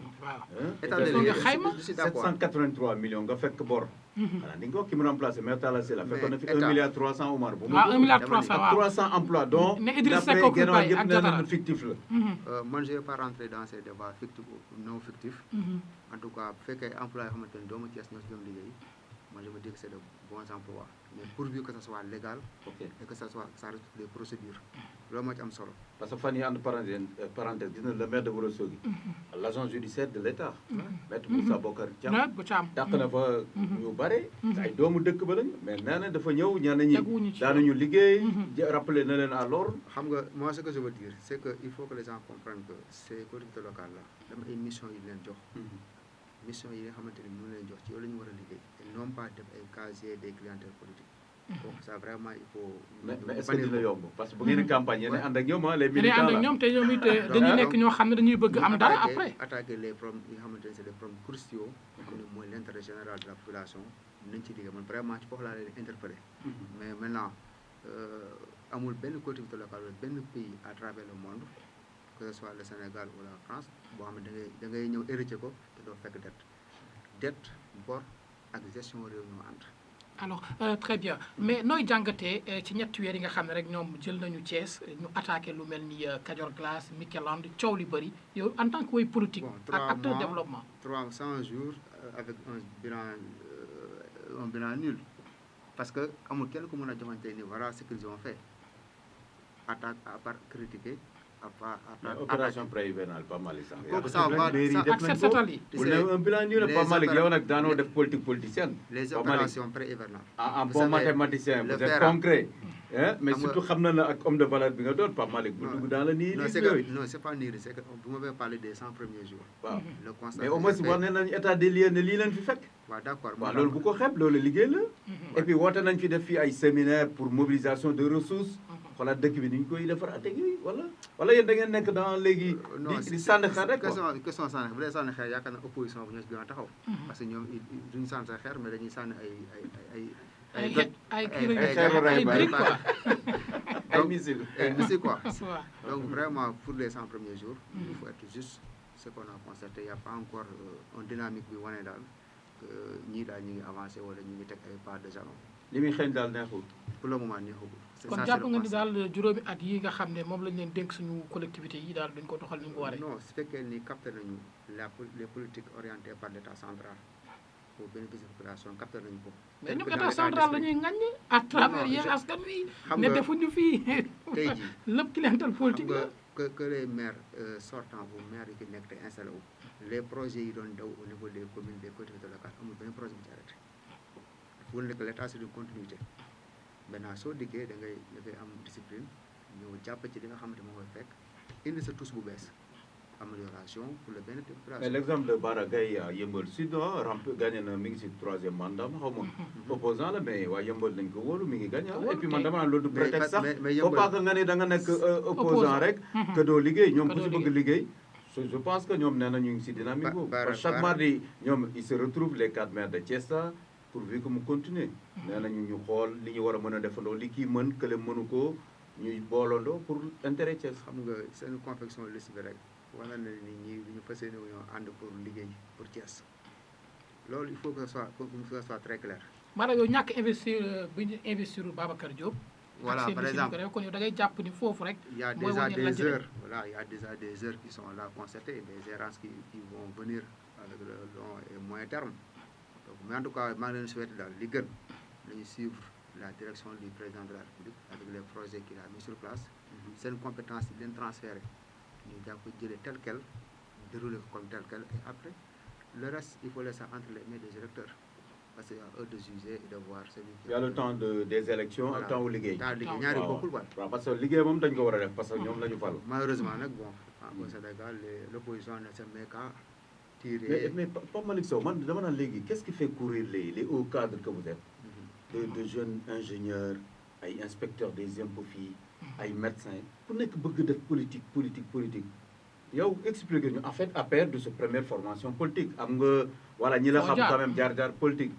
état de lieu je suis d'accord 783 millions nga fekk bor. voilà di nga ko ki mu remplacé maire Talla Sylla fekkoon na fi 1 milliard 300 Omar. bu mu 1 milliard 300 waaw 300 emplois donc. ne Idrissa Seck ko bàyyi ak Jatara fictif la. man je vais pas rentrer dans ces débats fictifs ou non fictifs. en tout cas bu fekkee emploi yoo xamante ni doomu Thiès ñoo si doon liggéey. Moi, je veux dire que c'est de bons emplois, mais pourvu que ça soit légal et que ça respecte les procédures. loolu moo ci am solo. parce que fan yii entre parenthèse gis na le maire de Ourossogui l'agent judiciaire de l'État. maître Moussa Bokar Thiam dàq na fa ñu bare. ay doomu dëkk ba lañ mais nee na dafa ñëw ñenn ñi daanuñu liggéey. rappeler na leen à l'ordre. xam nga moi ce que je veux dire c'est que il faut que les gens comprennent que ces collectivités locales là dama ay missions yi leen jox. mission yi nga xamante ni mënu leen jox ci yow la ñu war a liggéey et non pas def ay casier des clientèles politiques. donc ça vraiment il faut. mais est-ce que dina yomb parce que bu ngeen campagne yéen ànd ak ñoom les militants ànd ak ñoom te ñoom it dañuy nekk ñoo xam ne dañuy bëgg am dara après. attaquer les problèmes yi nga xamante ne c'est des problèmes cruciaux. xam ne mooy l'intérêt général de la population nañ ci liggéey man vraiment ci foofu laa leen interpellé. mais maintenant amul benn collectivité locale wala benn pays à travers le monde. que ce soit le Sénégal ou la France boo xam ne da ngay ñëw hérité ko te doo fekk dette bor ak gestion réew ñoo ànd. alors très bien mais nooy jàngatee ci ñetti weer yi nga xam ne rek ñoom jël nañu Thiès ñu attaqué lu mel ni Kajoor Glace Mikeland coow li bëri yow en tant que way politique. ak acteur développement 300 jours avec un bilan nul parce que amul kenn ku mën a joxante ni voilà ce qu'ils ont fait attaque à part critiquer. mais opération pré-hivernale pas mal sax. kooku ça va ak set setal yi. bu ne un bilan ñu ne pas mal yow nag daanoo def politique politicienne. les opérations pré-hivernales. en bon mathématicien vous êtes concret. mais surtout xam na ak homme de valeur bi nga doon pas mal bu dugg dans le nihilisme yooyu. non c'est pas nihilisme, c'est que vous m'avez parlé des 100 premiers jours. waaw le constat mais au moins war nañ état des lieux ne lii leen fi fekk. waaw d'accord waaw loolu bu ko xeeb loolu liggéey la. et puis woote nañ fi def fii ay séminaire pour mobilisation de ressources. xoolal dëkk bi ni ñu koy defar atte gi wala yéen da ngeen nekk dans léegi. di sànni xeer rek quoi question sànni bu dee sànni xeer yaakaar na opposition bu ñoo si gën a taxaw. parce que ñoom duñu sànni sa xeer mais dañuy sànni ay briques quoi. ay missiles quoi. Donc vraiment pour les 100 premiers jours. il faut être juste ce qu'on a constaté il y a pas encore une dynamique bi wane daal ñii daal ñu ngi avancé wala ñu ngi teg ay pas de jalon. li muy xeeñ daal neexul. pour le moment neexul. kon jàpp nga ni daal juróomi at yi nga xam ne moom lañ leen dénk suñu collectivité yi daal duñ ko doxal ni mu ko waree. non su fekkee ni capté nañu les politiques orientées par l'état central pour bénéficier population capté nañu ko. mais ñoom état central la ñuy ŋaññi à travers yéen askan wi. ne defuñu fii. tey jii lépp clientèle politique la. que les maires sortants ou maires yi fi nekk te installé wu les projets yi doon daw au niveau des communes des collectivités locales amul benn projet bu ci arrêté. pour nekk l'état c'est une continuité maintenant soo diggee da ngay am discipline ñëw jàpp ci li nga xamante moo koy fekk indi sa tous bu bees amélioration pour le bénéfice de la population. mais l'exemple de Bara Gaye à Yeumbeul Sud gagné na mi ngi si 3e mandat xaw ma opposant la mais waa Yeumbeul nañ ko wóolu mi ngi gagné et puis man dama naan loolu du prétexte sax faut pas que nga ne da nga nekk opposant rek que doo liggéey ñoom ku si bëgg liggéey je pense que ñoom nee na ñu ngi si dynamique boobu chaque mardi ñoom ils se retrouvent les 4 maires de Thiès pourvu que mu continuer nee nañu ñu xool li ñu war a mën a defandoo li kii mën kële mënu ko ñuy boolandoo pour intérêt Thiès. xam nga seen confection liste bi rek wala na ni ñi ñu fas yéene ñoo ànd pour liggéey pour Thiès loolu il faut que ça soit très clair. maanaam yow ñàkk investir bi ñu investir Babacar Diop. voilà par exemple kon yow da ngay jàpp ni foofu rek. il y a déjà des heures voilà il y a déjà des heures qui sont là constatées des errances qui vont venir avec le long et moyen terme. mais en tout cas maa ngi leen souhaité daal li gën nañu suivre la direction du président de la République avec les projets qu'il a mis sur place seen compétence yi leen transféré ñu jàpp jëlee tel quel déroulé comme tel quel et après le reste il faut laisser entre les mains des électeurs parce que à eux de juger et de voir celui qui. Il y a le temps des élections ak temps wu liggéey. ñaari bokkul quoi. waaw parce que liggéey moom dañ ko war a def parce que ñoom la ñu fal. malheureusement nag bon au Sénégal l'opposition ne se met qu'à mais Pape Malick Sow man dama naan léegi qu'est-ce qui fait courir les hauts cadres que vous êtes de jeunes ingénieurs ay inspecteurs des impôts fii ay médecins ku nekk bëgg def politique yow expliquer ñu en fait à part de sa première formation politique am nga voilà ñi la xam quand même jaar politique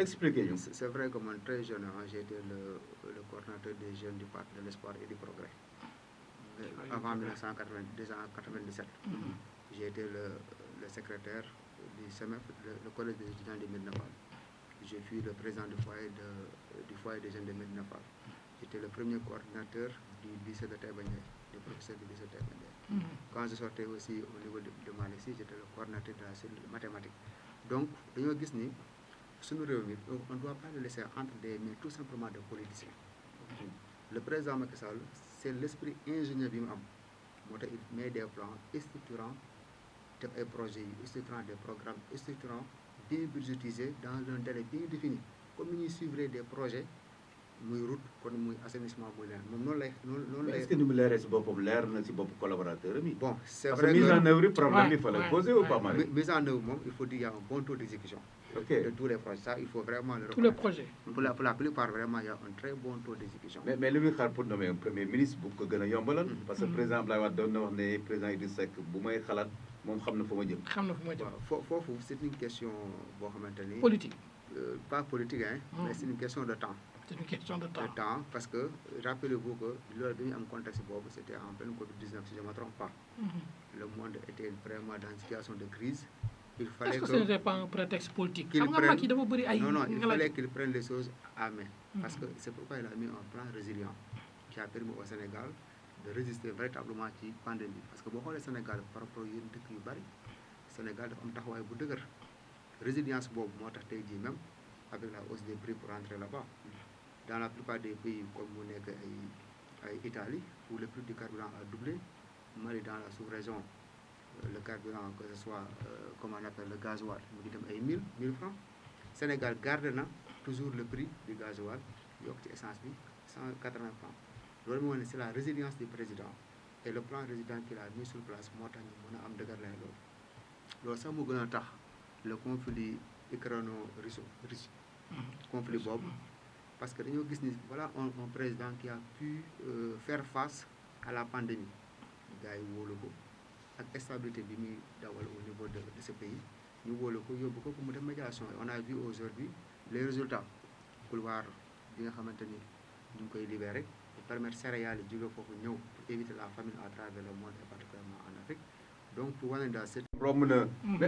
expliquer ñu. c'est vrai que man très jeune j'ai été le coordonnateur des jeunes du parti de l'espoir et du progrès avant 1997 j'ai été le secrétaire du CEMEF, le collège des étudiants de Médina Fall. Je fus le président du foyer des jeunes de Médina Fall. J'étais le premier coordinateur du lycée de Taïba-Ndiaye, du professeur du lycée de Taïba-Ndiaye. Quand je sortais aussi au niveau de Malaisie, j'étais le coordinateur de la cellule mathématique. Donc, dañoo gis ni suñu réew mi on ne doit pas le laisser entre des mains tout simplement de politiciens. Le président Macky Sall, c'est l'esprit ingénieur bi mu am moo tax il met des plans structurants def ay projets yi structurant des programmes structurants bien budgétisés dans un délai bien défini comme ni ñuy suivre des projets muy route kon muy assainissement muy leen moom noonu lay est-ce que ni mu leeree si boppam leer na si bopp collaborateur mi. bon c'est parce vrai que mise en œuvre que problème il fallait poser ou pas mal. mise en œuvre moom il faut dire il y a un bon taux d'exécution de tous les projets ça il faut vraiment le tous les projets pour la plupart vraiment il y a un très bon taux d'exécution mais li muy xaar pour nommer un premier ministre bu ko gën a yombalal parce que président Abdoulaye Wade doon na wax ne président Idrissa Seck bu may xalaat moom xam na fa ma jëm. waaw foofu c'est une question boo xamante ni politique pas politique hein mais c'est une question de temps. C'est une question de temps parce que rappelez-vous que loolu bi ñu am contexte boobu c'était en pleine Covid-19 si je ne me trompe pas. Le monde était vraiment dans une situation de crise. Il fallait que ce n'était pas un prétexte politique. Non, il fallait qu'il prenne les choses à main. Parce que c'est pourquoi il a mis un plan résilient qui a permis au Sénégal de résister véritablement à la pandémie. Parce que boo le Sénégal par rapport à yeneen dëkk yu bari Sénégal dafa am taxawaay bu dëgër résilience boobu moo tax tey jii même avec la hausse des prix pour rentrer là-bas dans la plupart des pays comme mu nekk ay Italie où le prix du carburant a doublé Mali dans la sous-région le carburant que ce soit comment on appelle le gasoil mu ngi dem ay 1000 francs Sénégal garde na toujours le prix du gasoil yokk ci essence bi 180 francs loolu moo ne c'est la résilience du président et le plan résident qu'il a mis sur place moo tax ñu mën a am dëgër lay loolu sax mu gën a tax le conflit ukraino-russe conflit boobu parce que dañoo gis ni voilà un président qui a pu faire face à la pandémie gars yi wóolu ko ak stabilité bi muy dawal au niveau de ce pays ñu wóolu ko yóbbu ko pour mu def médiation on a vu aujourd'hui les résultats couloir bi nga xamante ni ñu ngi koy libéré pour permettre céréales yi jóge foofu ñëw pour éviter la famine à travers le monde et particulièrement en Afrique donc pour wane daal c'est romb na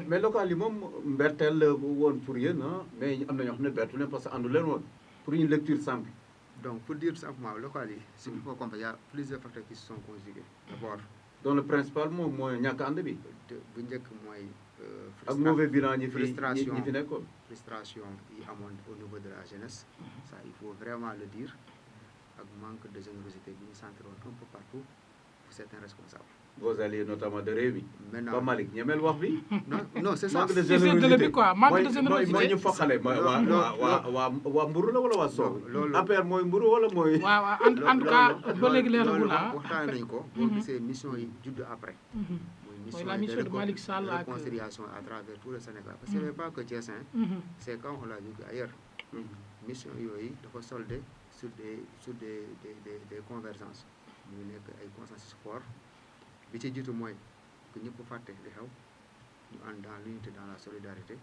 mais local yi moom mberteel la woon pour yéen ah mais am na ñoo xam ne bertu leen parce que àndu leen woon pour une lecture simple. donc pour dire simplement local yi si il faut comprendre il y a plusieurs facteurs qui se sont conjugués d'abord donc le principal moom mooy ñàkk ànd bi. bu njëkk mooy ak mauvais bilan ñi fi frustration ñi fi nekkoon. frustration yi amoon au niveau de la jeunesse ça il faut vraiment le dire ak manque de générosité bi ñu sentir un peu partout pour certains responsables. vos alliés notamment de Rewmi. maintenant Ba Malick ñemeel wax bi. non c'est ça. manque de c'est de générosité bi quoi manque de générosité mooy ñu foqale mooy waa mburu la wala waa soow. loolu APR mooy mburu wala mooy. waaw en tout cas ba léegi leeragul ah. waxtaane nañu ko. boo gisee mission yi judd après. mooy la mission de Malick Sall ak réconciliation à travers tout le Sénégal parce que c'est pas que Thiès c'est quand on l'a vécu ailleurs. mission yooyu dafa soldé sur des convergences muy nekk ay consensus fort bi ci jiitu mooy que ñëpp fàtte li xew ñu ànd dans l'unité dans la solidarité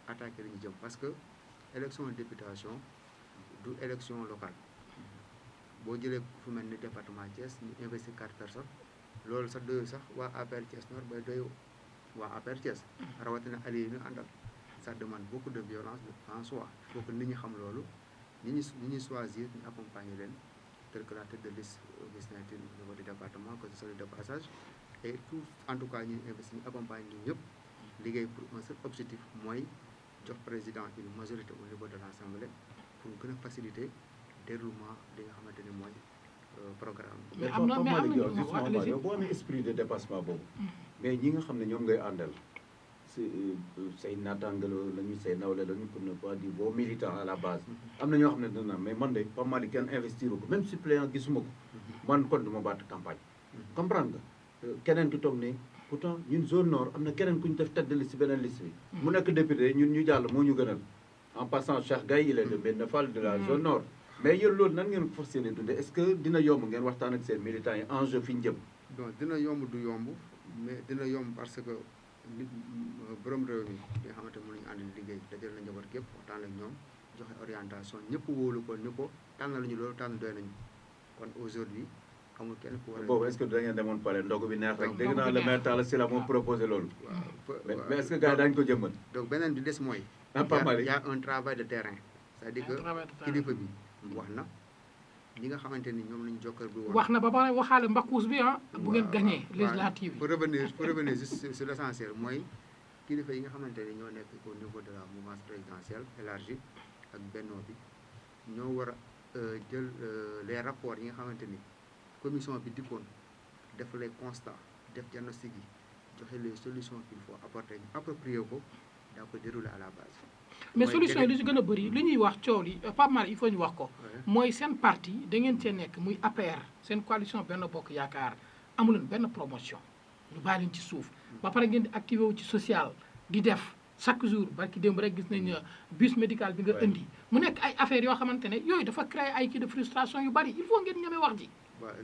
attaqué li ñu jëm parce que élection députation du élection locale boo jëlee fu mel ni département Thiès ñu investir 4 personnes loolu sax doyul sax waa APR Thiès Nord bay doy waa APR Thiès rawatina alliés yi ñu àndal ça demande beaucoup de violence en soi il faut que nit ñi xam loolu ñi ñi choisir ñu accompagner leen tel que la tête de liste gis nañ au niveau du département que ce soit de passage et tout en tout cas ñu investir ñu accompagner ñu ñëpp liggéey pour un seul objectif mooy jox président une majorité au niveau de l'Assemblée pour gën a faciliter déroulement li nga xamante ni mooy programme. mais am na justement yow boo amee esprit de dépassement boobu. mais ñi nga xam ne ñoom ngay àndal say naataangal lañu say nawle lañu pour ne pas dire vos militants à la base. am na ñoo xam ne dina mais man de Pape Malick kenn investir ko même suppléant gisuma ko. man kon du ma baat campagne. comprendre nga keneen ki toog ne pourtant ñun zone nord am na keneen ku ñu def tête de liste beneen liste bi. mu nekk député ñun ñu jàll moo ñu gënal. en passant Cheikh Gaye il est de Médina Fall de la zone nord. mais yéen loolu nan ngeen ko fas yéene dundee est-ce que dina yomb ngeen waxtaan ak seen militants yi enjeu fi ñu jëm. donc dina yomb du yomb mais dina yomb parce que nit borom réew mi nga xamante ne mënuñu ànd liggéey dajale na njaboot gépp waxtaan ak ñoom joxe orientation ñëpp wóolu ko ni ko tànnal ñu loolu tànn doy nañu kon aujourd'hui amul kenn ku war a. boobu est-ce que da ngeen demoon pare ndogu bi neex rek dégg naa le maire Talla Sylla moo proposé loolu. mais est-ce que gars yi daañu ko jëmmal. donc beneen bi des mooy. il y a un travail de terrain. c'est-à-dire que kilifa bi wax na ñi nga xamante ni ñoom lañu jokkal bi wax na ba pare waxaale mbakkuus bi ah bu ngeen gagné législative pour revenir juste sur l'essentiel mooy kilifa yi nga xamante ni ñoo nekk au niveau de la mouvance présidentielle élargie ak Benno bi ñoo war a jël les rapports yi nga xamante ni commission bi dikkoon def les constats def diagnostic yi joxe les solutions qu'il faut apporter ñu approprier ko daa ko dérouler à la base. mais solution li ci gën a bëri li ñuy wax coow li Pape Malick il faut ñu wax ko mooy seen parti da ngeen cee nekk muy APR seen coalition Benno Bokk Yaakaar amuleen benn promotion ñu bàyyi leen ci suuf ba pare ngeen di activé wu ci social di def chaque jour barki démb rek gis nañ bus médical bi nga indi mu nekk ay affaires yoo xamante ne yooyu dafa créer ay kii de frustration yu bari il faut ngeen ñeme wax ji. waaw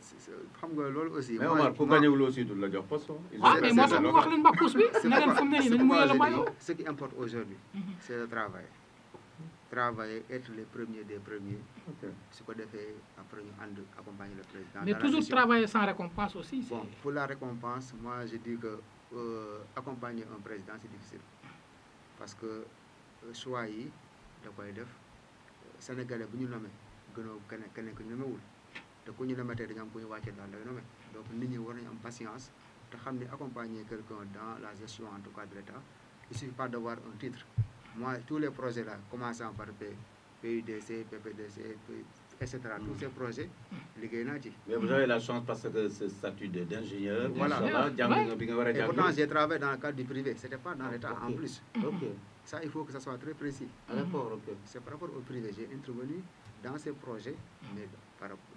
xam nga loolu aussi. mais Omar ku gañewul aussi du la jox poste. waaw mais moo tax mu wax leen mbakkuus bi ne leen fu mu ne nii nañu muyee la mayo. ce qui importe aujourd'hui c'est le travail. Travailler, être les premiers des premiers. Ce qu'on fait après nous accompagner le président. Mais toujours travailler sans récompense aussi. Bon, pour la récompense, moi je dis que accompagner un président c'est difficile. Parce que choix yi da koy def sénégalais bu ñu nommé gënoo keneen ku ñu nommewul te ku ñu nommé tey dañu am ku ñu wàccee daal lay nommé donc nit ñi war nañu am patience te xam ne accompagner quelqu'un dans la gestion en tout cas de l'État il suffit pas d'avoir un titre. Moi, tous les projets là, commençant par PUDC, PPDC, etc. Tous ces projets liggéey naa ci. Mais vous avez la chance parce que ce statut d'ingénieur. Voilà. Et pourtant j'ai travaillé dans le cadre du privé, c'était pas dans l'État en plus. Ok. Ça, il faut que ça soit très précis. D'accord, ok. C'est par rapport au privé. J'ai intervenu dans ces projets, mais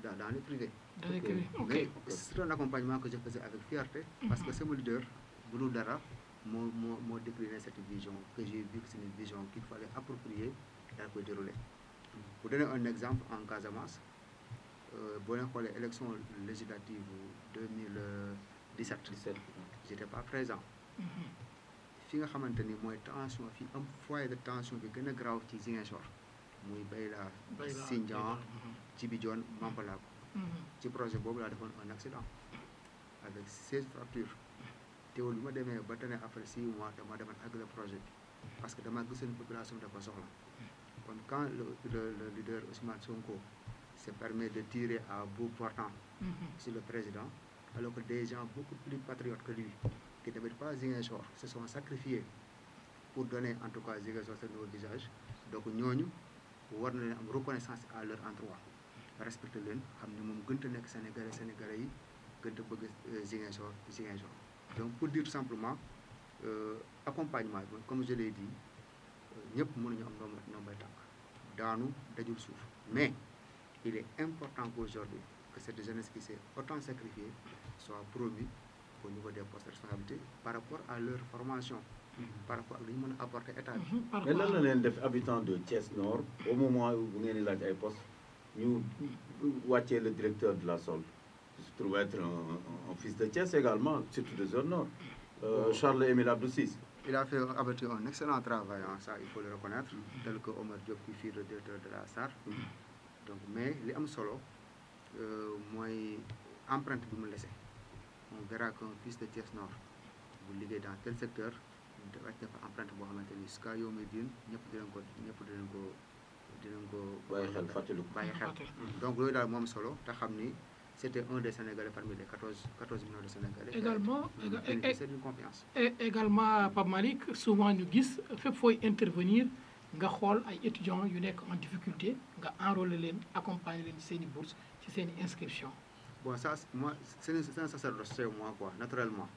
dans le privé. Dans les privés, ok. Mais c'est un accompagnement que je faisais avec fierté, parce que c'est mon leader, Boulou Dara, m'a décliné cette vision, que j'ai vu que c'est une vision qu'il fallait approprier et la dérouler. Pour donner un exemple, en Casamance, pour l'élection législative 2017, je n'étais pas présent. Fi nga xamante ni mooy tension fi am foyer de tension bi gën a grave ci Ziguinchor muy Bayla Sindian Djibidione Mampalako ci projet boobu laa defoon un accident avec 16 fractures teewul bi ma demee ba tane après 6 mois dama demoon ak le projet bi parce que dama gisoon population bi dafa soxla kon quand le leader Ousmane Sonko se permet de tirer à bout portant sur le président alors que des gens beaucoup plus patriotes que lui qui n'habitent pas Ziguinchor se sont sacrifiés pour donner en tout cas Ziguinchor ce nouveau visage. Donc ñooñu war na leen am reconnaissance à leur endroit respecter leen xam ne moom gënta nekk sénégalais yi gënta bëgg Ziguinchor. Donc pour dire tout simplement accompagnement bi comme je l'ai dit ñëpp mënuñu am ndombay tànk daanu dajul suuf mais il est important qu'aujourd'hui que cette jeunesse qui s'est autant sacrifiée soit promue au niveau des postes de responsabilité par rapport à leur formation, par rapport à l'humain apporté état. Mais là, les habitants de Thiès Nord, au moment où vous venez de poste, nous voici le directeur de la SOL. Il se trouve être un fils de Thiès également, surtout de zone Nord, Charles-Émile Abdoussis. Il a fait un excellent travail, hein, ça il faut le reconnaître, tel que Omar Diop qui fut le directeur de la SAR. Donc, mais les am solo, moi, empreinte que me laisser. On verra qu'un fils de Thiès Nord bu liggéey dans tel secteur dafa def empreinte boo xamante ni ska yow mi din ñëpp dinañ ko bàyyi xel donc loolu daal moom solo te xam ni c'était un des Sénégalais parmi les 14 millions de Sénégalais. Également c'est une confiance. Également Pape Malick souvent ñu gis fépp fooy intervenir nga xool ay étudiants yu nekk en difficulté nga enrôler leen accompagner leen ci seen i bourse ci seen i inscription. Bon, ça, moi, c'est un sacerdoce chez moi, quoi, naturellement.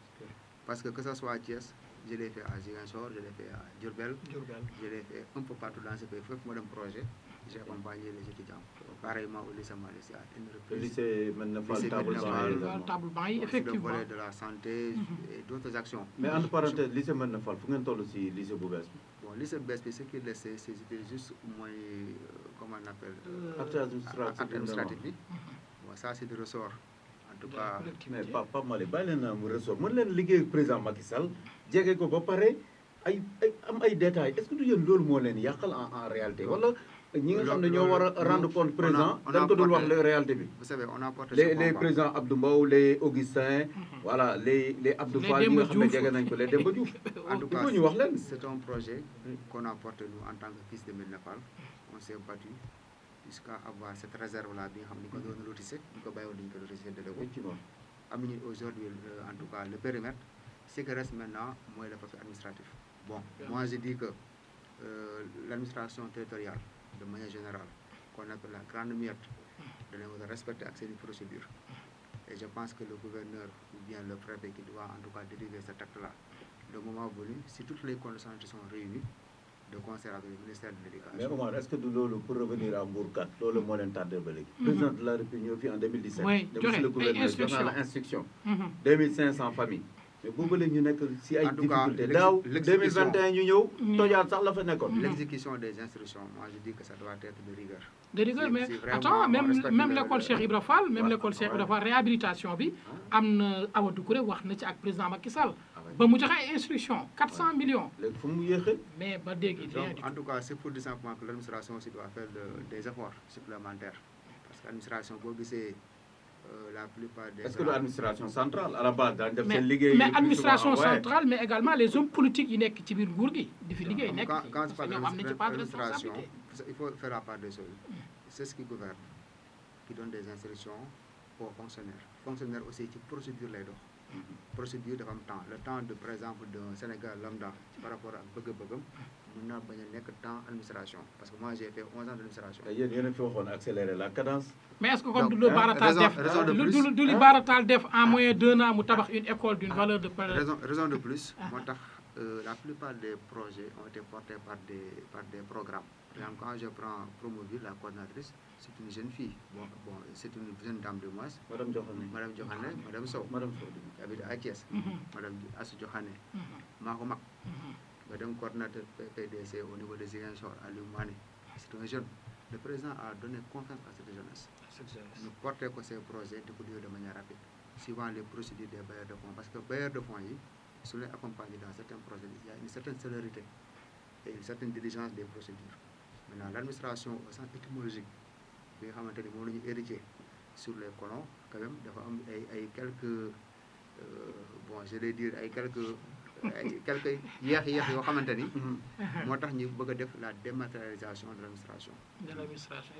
Parce que ça soit à Thiès, je l'ai fait à Ziguinchor, je l'ai fait à Diourbel, je l'ai fait un peu partout dans ce pays. Il faut que projet, j'ai accompagné les étudiants. Pareillement au lycée Malaisie, à une reprise. Le lycée Menefal, Table-Bail, effectivement. Le volet de la santé et d'autres actions. Mais entre parenthèses, le lycée Menefal, il faut que aussi le lycée Boubès. Bon, le lycée Boubès, ce qu'il laissait, c'était juste moins, comment on appelle, administratif. Bon, ça, c'est du ressort. En tout cas, mais pas mal. Il ressort. Moi, le président Macky Sall, j'ai ko ba paré ay am ay détails. Est-ce que du yeen lolu mo len yakal en réalité wala ñi nga xamné ñoo wara rendre compte président dañ ko doon wax la réalité bi. Vous savez, on a porté les présidents Abdou Mbow, les Augustin, voilà, les Abdou Fall ñi nga xamné jégé nañ ko les Demba Diouf. En tout cas, ñu wax len c'est un projet qu'on a porté nous en tant que fils de Médina Fall. On s'est battu jusqu'à avoir cette réserve-là, bien qu'on doit nous lotisser, nous avons dit que nous avons amené aujourd'hui, en tout cas, le périmètre. Ce qui reste maintenant, moi, le papier administratif. Bon, moi, je dis que l'administration territoriale, de manière générale, qu'on appelle la grande miette, de respecter accès aux procédures. Et je pense que le gouverneur ou bien le préfet qui doit, en tout cas, délivrer cet acte-là, le moment venu, si toutes les conditions sont réunies, de concert avec le ministère de l'Éducation. Mais Omar, est-ce que pour revenir à Mbourkat, le moment tardé le président de la République en 2017, le gouverneur a l'instruction. 2500 familles. Mais vous voulez nous si ay difficulté daw 2021 ñu ñëw tojaat sax la fa nekkoon. L'exécution des instructions, moi je dis que ça doit être de rigueur. De rigueur, mais attends, même l'école Cheikh Ibra Fall, réhabilitation bi amna Awa Doucouré wax na ci ak président Macky Sall. Ba mu joxe ay instructions 400 millions. Léegi fu mu yéxé. Mais ba dégg en tout cas, c'est pour dire simplement que l'administration aussi doit faire des efforts supplémentaires parce que l'administration bo gisé la plupart des... Est-ce que l'administration centrale, à la base, mais administration centrale, mais également les hommes politiques qui sont ci biir nguur gi di fi liggéey nekk ci quand tu parles d'administration, il faut faire la part des choses. C'est ce qui gouverne, qui donne des instructions aux fonctionnaires. Fonctionnaires aussi, qui procédure les dox. Procédure de temps. Le temps, par exemple, d'un Sénégal lambda par rapport à bëgg-bëggam mën naa bañ a nekk temps administration parce que moi j'ai fait 11 ans d'administration. yéen a fi waxoon accélérer la cadence. mais est-ce que comme Donc, du lu baarataal def raison de plus. du li baarataal def en moyen d'1 an mu tabax une école d'une valeur de raison de plus moo tax la plupart des projets ont été portés par des programmes. Par exemple, quand je prends Promoville, la coordinatrice, c'est une jeune fille. Bon, c'est une jeune dame de moins. Madame Diokhane. Madame Diokhane, Madame Sow. Madame Sow. Qui habite à Thiès. Madame Assou Diokhane. Mako Mak. Madame coordinateur PDC au niveau des Ziguinchor, à Lumane. C'est un jeune. Le président a donné confiance à cette jeunesse. Nous portons ces projets de manière rapide, suivant les procédures des bailleurs de fonds. Parce que bailleurs de fonds, ils sont accompagnés dans certains projets. Il y a une certaine célérité et une certaine diligence des procédures. Maintenant, l'administration au sens étymologique, bi nga xamante ni moom la ñu hérité sur les colons, quand même, dafa am ay quelques bon, je vais dire ay quelques yeex yoo xamante ni moo tax ñu bëgg a def la dématérialisation de l'administration.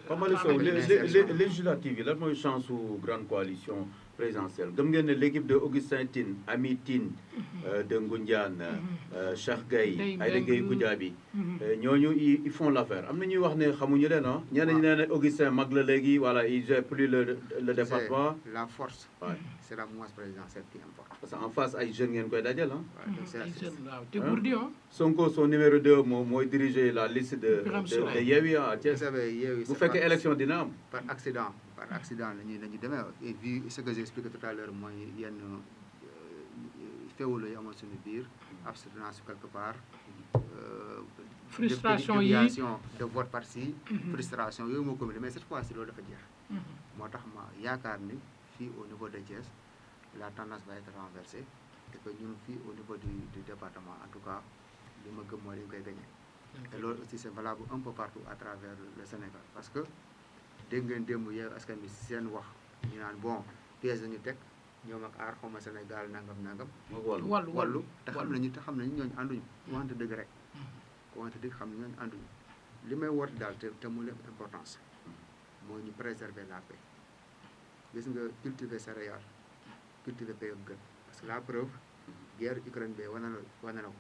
Pamali Sow législative yi lan mooy chance su grande coalition présidentielle gëm ngeen ne l'équipe de Augustin Tine Ami Tine de Ngoundiane Cheikh Gueye Aïda Gueye Goudiaby ñooñu ils font l'affaire am na ñuy wax ne xamuñu leen ah ñeneen ñi nee ne Augustin mag la léegi voilà il gère plus le département. La force c'est la mouvance présidentielle qui importe. Parce qu'en face ay jeunes ngeen koy dajal Sonko son numéro 2 mooy diriger la liste de Yewwi à Thiès. Vous savez, Yewwi bu fekkee élection dina am. par accident la ñuy demee et vu ce que j'ai expliqué tout à l'heure mooy yenn féewuloo yi amoon suñu biir abstention quelque part frustration yi déviation de vote par-ci frustration yooyu moo combiné mais cette fois-ci loolu dafa jeex moo tax ma yaakaar ni fii au niveau de Thiès la tendance va être renversée et que ñun fii au niveau du département en tout cas li ma gëm mooy dañ koy gagné et loolu aussi c'est valable un peu partout à travers le Sénégal parce que dégg ngeen démb Yewwi Askan Wi seen wax ñu naan bon pièce nañu teg ñoom ak aar xawma Sénégal nangam wàllu te xam nañu ñooñu ànduñu wante dëgg rek wante dëgg xam ne ñooñu ànduñu li may woote daal te mu lépp importance mooy ñu préserver la paix gis nga cultiver céréales cultiver paix gën parce que la preuve guerre Ukraine bi wane na ko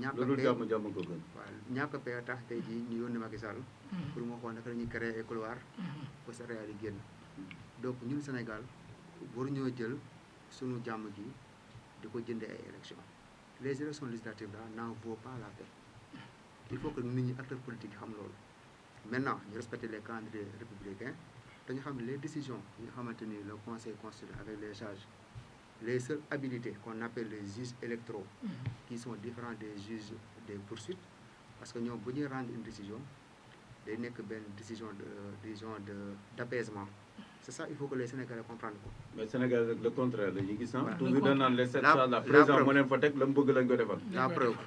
ñàkk loolu jàmm ko gën waaw ñàkk paix tax tey jii ñu yónni Macky Sall pour mu xool naka la ñuy créer ay couloir pour céréales yi génn donc ñun Sénégal waruñoo jël sunu jàmm gi di ko jëndee ay élections les élections législatives là n'en vaut pas la peine il faut que nit ñi acteurs politiques yi xam loolu maintenant ñu respecter les calendriers républicains dañu xam ne les décisions yi nga xamante ni le conseil constitutionnel avec les sages les seules habilités qu'on appelle les juges électoraux qui sont différents des juges des poursuites parce que ñoom bu ñuy rendre une décision day nekk benn décision d'apaisement c'est ça il faut que les Sénégalais comprennent ko. mais Sénégal rek le contraire la ñu gis toujours dañ naan les 7 ans la président moo leen fa teg la mu bëgg lañ ko defal. la preuve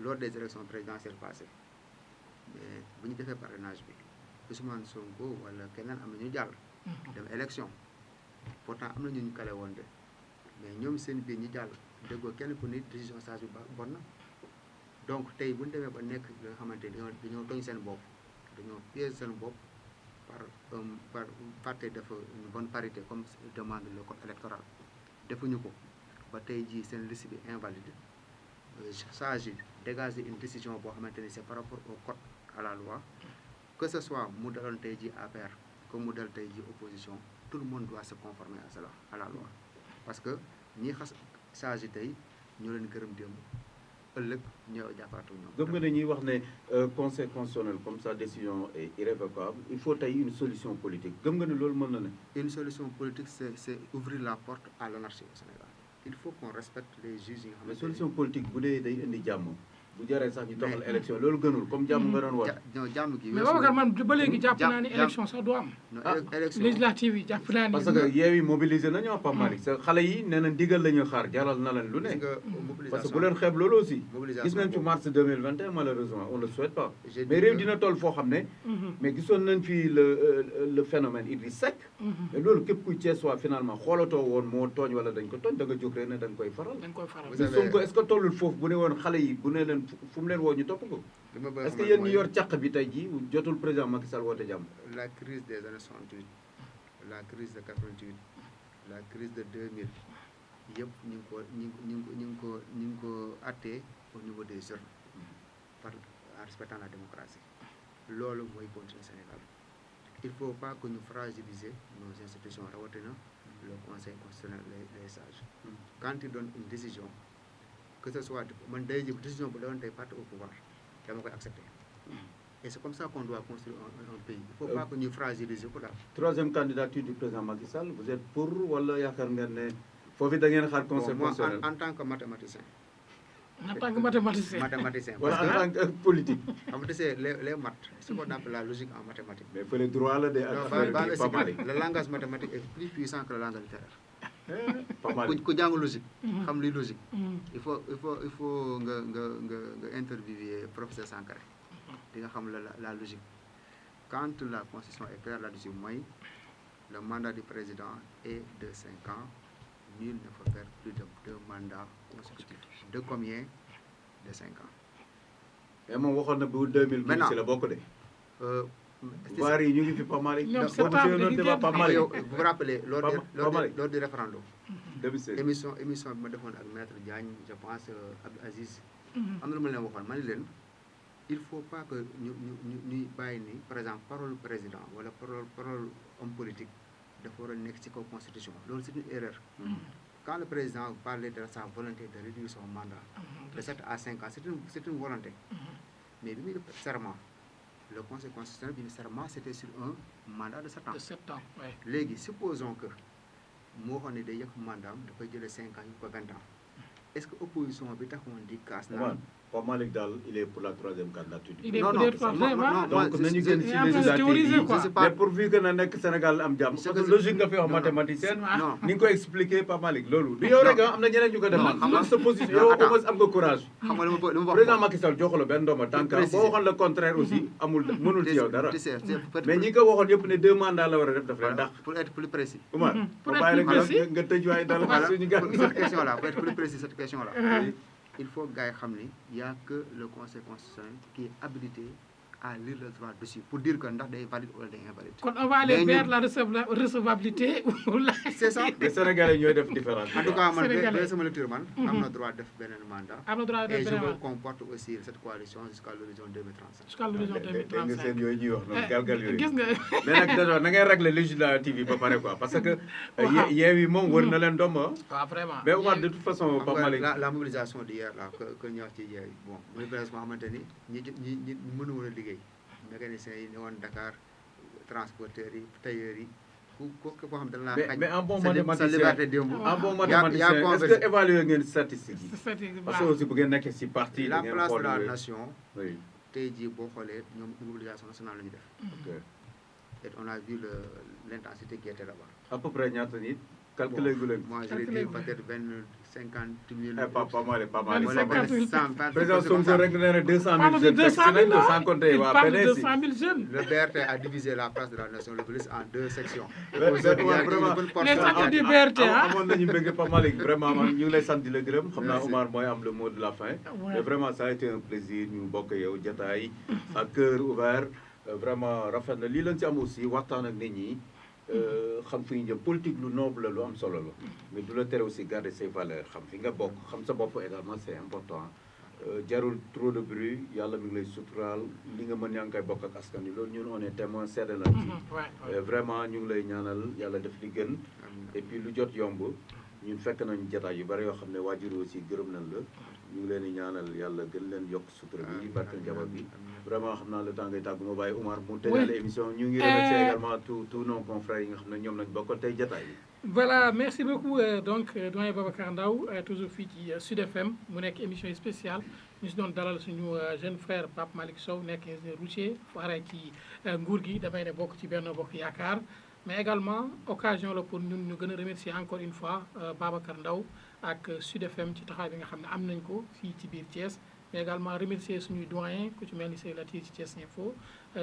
lors des élections présidentielles passées mais bu ñu defee parrainage bi Ousmane Sonko wala keneen am na ñu jàll. dem élection pourtant am na ñu kale woon de mais ñoom seen biir ñi jàll déggoo kenn ku ni décision sage bi bon na donc tey bu ñu demee ba nekk li nga xamante ni dañoo tooñ seen bopp dañoo piéger seen bopp par fàtte dafa une bonne parité comme demande le code électoral defuñu ko ba tey jii seen liste bi invalide sage yi dégager une décision boo xamante ni c'est par rapport au code à la loi que ce soit mu daloon tey jii APR comme mu dal tey jii opposition tout le monde doit se conformer à cela à la loi parce que ñi xas sage yi tey ñoo leen gërëm démb ëllëg ñoo jàppaatu ñoom. gëm nga ne ñuy wax ne conseil constitutionnel comme sa décision est irrévocable il faut tey une solution politique gëm nga ne loolu mën na ne. une solution politique c'est ouvrir la porte à l'anarchie au Sénégal il faut qu'on respecte les juges yi nga xamante ne. solution politique bu dee day indi jàmm bu jaree sax ñu toxal élection loolu gënul comme jàmm nga doon wax. jàmm gi mais Babacar man ba léegi jàpp naa ni élection sax du am. élection législative yi jàpp naa ni. parce que Yewwi mobilisé nañu Pape Malick sa xale yi nee na ndigal la ñu xaar jaral na leen lu ne. parce que bu leen xeeb loolu aussi. gis nañ fi mars 2021 malheureusement on ne le souhaite pas. mais réew dina toll foo xam ne. mais gisoon nañ fi le phénomène Idriss Seck. mais loolu képp kuy Thiès waa finalement xoolatoo woon moo tooñ wala dañ ko tooñ da nga jóg rek ne da nga koy faral. mais Sonko est-ce que tollul foofu bu ne woon xale yi bu ne leen fu mu leen woo ñu topp ko. est-ce que yéen ñi yor càq bi tey jii jotul président Macky Sall woote jàmm. la crise des années 68 la crise de 88 la crise de 2000 yëpp ñu ngi ko attee au niveau des jeunes en respectant la démocratie loolu mooy continuer Sénégal il ne faut pas que nous fragiliser nos institutions rawatina le conseil constitutionnel les sages quand ils donnent une décision que ce soit man day jël décision bu doon tey parti au pouvoir dama koy accepter et c'est comme ça qu'on doit construire un pays il ne faut pas que ñu fragiliser ko daal. Troisième candidature du président Macky Sall vous êtes pour wala yaakaar ngeen ne foofu da ngeen xaar conseil constitutionnel moi en tant que mathématicien. En tant que mathématicien. Mathématicien. Voilà, en tant que politique. En fait, c'est les maths, ce qu'on appelle la logique en mathématiques. Mais il faut le droit là, le langage mathématique est plus puissant que le langage littéraire. Pas mal. Ku jàng logique. xam li logique. il faut nga interviewer professeur Sankharé. di nga xam la logique. Quand la constitution est claire là-dessus mooy le mandat du président est de 5 ans. Nul ne peut faire plus de 2 mandats consécutifs. De combien? De 5 ans. Et moom waxoon na bu 2012 ci la bokk de. Waar yi ñu ngi fi pas mal. ñoom septembre pas mal. Vous vous rappelez lors du référendum. 2016 émission bi ma defoon ak maître Diagne je pense Abdou Aziz. am na lu ma leen waxoon ma ne leen il faut pas que ñuy bàyyi ni par exemple parole président wala parole homme politique. dafa war a nekk ci kaw constitution loolu c'est une erreur. Quand le président parlait de sa volonté de réduire son mandat de 7 à 5 ans c'est une volonté. Mais bi muy def serment le conseil constitutionnel bi serment c'était sur un mandat de 7 ans. De 7 ans, oui. Léegi supposons que moo xam ne day yëkk mandat dafay jëlee 5 ans yu ko 20 ans est-ce que opposition bi taxoon di kaas naa. Pape Malick Daal il est pour la troisième candidature. Il est pour la troisième. Donc nañu gën ci législative mais pourvu que na nekk Sénégal am jàmm. parce que logique nga fi wax mathématicien. ni nga ko expliqué Pape Malick loolu. du yow rek am na ñeneen ñu ko def. xam nga sa position yow au moins am nga courage. xam nga li ma wax président Macky Sall joxu la benn ndooma tànk boo waxoon le contraire aussi amul mënul ci yow dara. mais ñi ko waxoon yëpp ne 2 mandats la war a def daf leen dàq. pour être plus précis. Oumar pour être plus précis nga tëj waay dal suñu gan. Cette question là pour être plus précis cette question là. Il faut gars yi xam ni y a que le conseil constitutionnel qui est habilité à lire le droit dessus pour dire que ndax day valide wala day invalide. Kon on va aller vers la recevabilité ou la. C'est ça. Les Sénégalais ñooy def différence. En tout cas man de sama lecture man. am na droit def beneen mandat. am na droit def et je beneen me mandat. comporte aussi cette coalition jusqu'à l'horizon 2035. Jusqu'à l'horizon dégg 2035. nga seen yooyu ñuy wax noonu galgal yooyu. gis nga. mais nag déjà na ngay régler législative yi ba pare quoi parce que. Yewwi moom wër na leen doom waaw vraiment. mais Oumar de toute façon Pape Malick. la mobilisation d'hier là que ñu wax ci Yewwi bon mobilisation boo xamante ni ñi mënu woon a liggéey. Mécaniciens yi ne woon Dakar transporteurs yi tailleurs yi koo xam ne dañ laa mais en bon sa mathématicien liberté démb. en bon mathématicien est-ce que évaluer ngeen statistiques yi. parce que aussi bu ngeen nekkee si parti la da ngeen place de xool la yooyu. nation oui tey jii boo xoolee ñoom mobilisation nationale la ñu def ok et on a vu l'intensité qui était là-bas. à peu près ñaata nit calculer gu leen. moi je l'ai dit peut-être 50 000. Pas mal. wala 50 000. 100 président Sonko rek nee na 200 000 Parle de jeunes 200 fekk 000 nañ ko sans compter il waa parle de PDS 200 000 jeunes. Le BRT a divisé la place de la nation le police en 2 sections. Les accords du BRT amoon nañu bëgg Pape Malick vraiment man ñu ngi lay sant di la gërëm xam naa Oumar mooy am le mot de la fin. mais vraiment ça a été un plaisir ñu bokk yow jotaay à cœur ouvert vraiment rafet na lii lañ ci am aussi waxtaan ak nit ñi xam fi ñu jëm politique lu noble la lu am solo la mais du la tere aussi garder ses valeurs xam fi nga bokk xam sa bopp également c'est important jarul trop de bruit yàlla mi ngi lay suturaal li nga mën yaa ngi koy bokk ak askan wi loolu ñun on est témoin seede la ci vraiment ñu ngi lay ñaanal yàlla def li gën et puis lu jot yomb ñun fekk nañ jotaay yu bari yoo xam ne waajur aussi gërëm nañ la ñu ngi leen di ñaanal yàlla gën leen yokk sutura bi barke njaboot bi vraiment xam naa le temps ngay tàggu ma bàyyi Oumar mu tëjale émission ñu ngi remercier également tous nos confrères yi nga xam ne ñoom nañ bokkoon tey jotaay bi. Voilà, merci beaucoup. Donc, doyen Babacar Ndao, toujours fii ci Sud FM mu nekk émission spéciale ñu si doon dalal suñu jeune frère Pape Malick Sow nekk ingénieur routier faree ci nguur gi damay ne bokk ci Benno Bokk Yaakaar mais également occasion la pour ñun ñu gën a remercier encore une fois Babacar Ndao ak Sud FM ci taxawaay bi nga xam ne am nañ ko fii ci biir Thiès mais également remercier suñuy doyen ku ci mel ni Sey Latir ci Thiès Info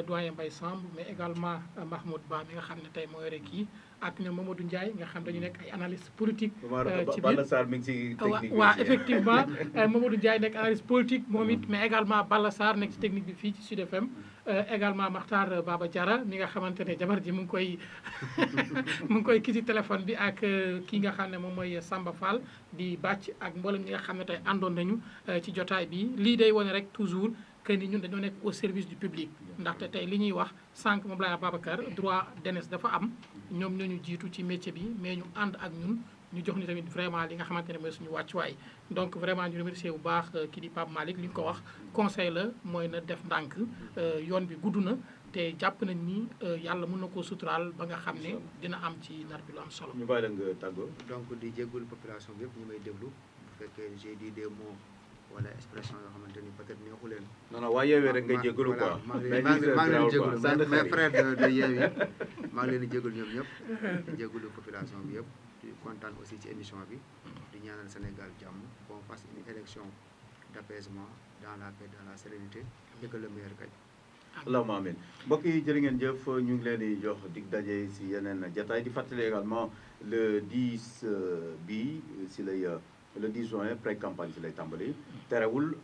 doyen Mbaye Samb mais également Mahmoud Ba mi nga xam ne tey moo yore kii ak ñoom Mamadou Ndiaye nga xam dañu nekk ay analyste politique ci biir Balla Sarr mi ngi ci technique bi waaw effectivement Mamadou Ndiaye nekk analyste politique moom it mais également Balla Sarr nekk ci technique bi fii ci Sud FM également Makhtar Baba Diarra mi nga xamante ne jabar ji mu ngi koy kii ci téléphone bi ak kii nga xam ne moom mooy Samba Fall di bàcc ak mboolem ñi nga xam ne tey àndoon nañu ci jotaay bi lii day wane rek toujours que ni ñun dañoo nekk au service du public ndaxte tey li ñuy wax sànq moom laa Babacar droit d'aînesse dafa am ñoom ñoo ñu jiitu ci métier bi mais ñu ànd ak ñun ñu jox ñu tamit vraiment li nga xamante ne mooy suñu wàccuwaay donc vraiment ñu remercier bu baax kii di Pape Malick li nga ko wax conseil la mooy na def ndànk yoon bi gudd na te jàpp nañ ni yàlla mën na koo suturaal ba nga xam ne dina am ci nar bi lu am solo. ñu bàyyi la nga tàggoo. donc di jégalu population bi yëpp ñu may déglu bu fekkee j'ai dit des mots wala expression yoo xamante ni peut-être neexu leen. non non waa Yewwi rek ngay jégalu quoi. maa ngi leen di jégalu mes frères de Yewwi maa ngi leen di jégalu ñoom ñëpp di jégalu population bi yëpp di kontaan aussi ci émission bi di ñaanal Sénégal jàmm qu'on fasse une élection d'apaisement dans la paix dans la sérénité et que le meilleur gagne. allahumma amin mbokk yi jërë ngeen jëf ñu ngi leen di jox dig daje si yeneen jataay di fàttali également le 10 bi si lay le 10 juin pré-campagne si lay tàmbali terewul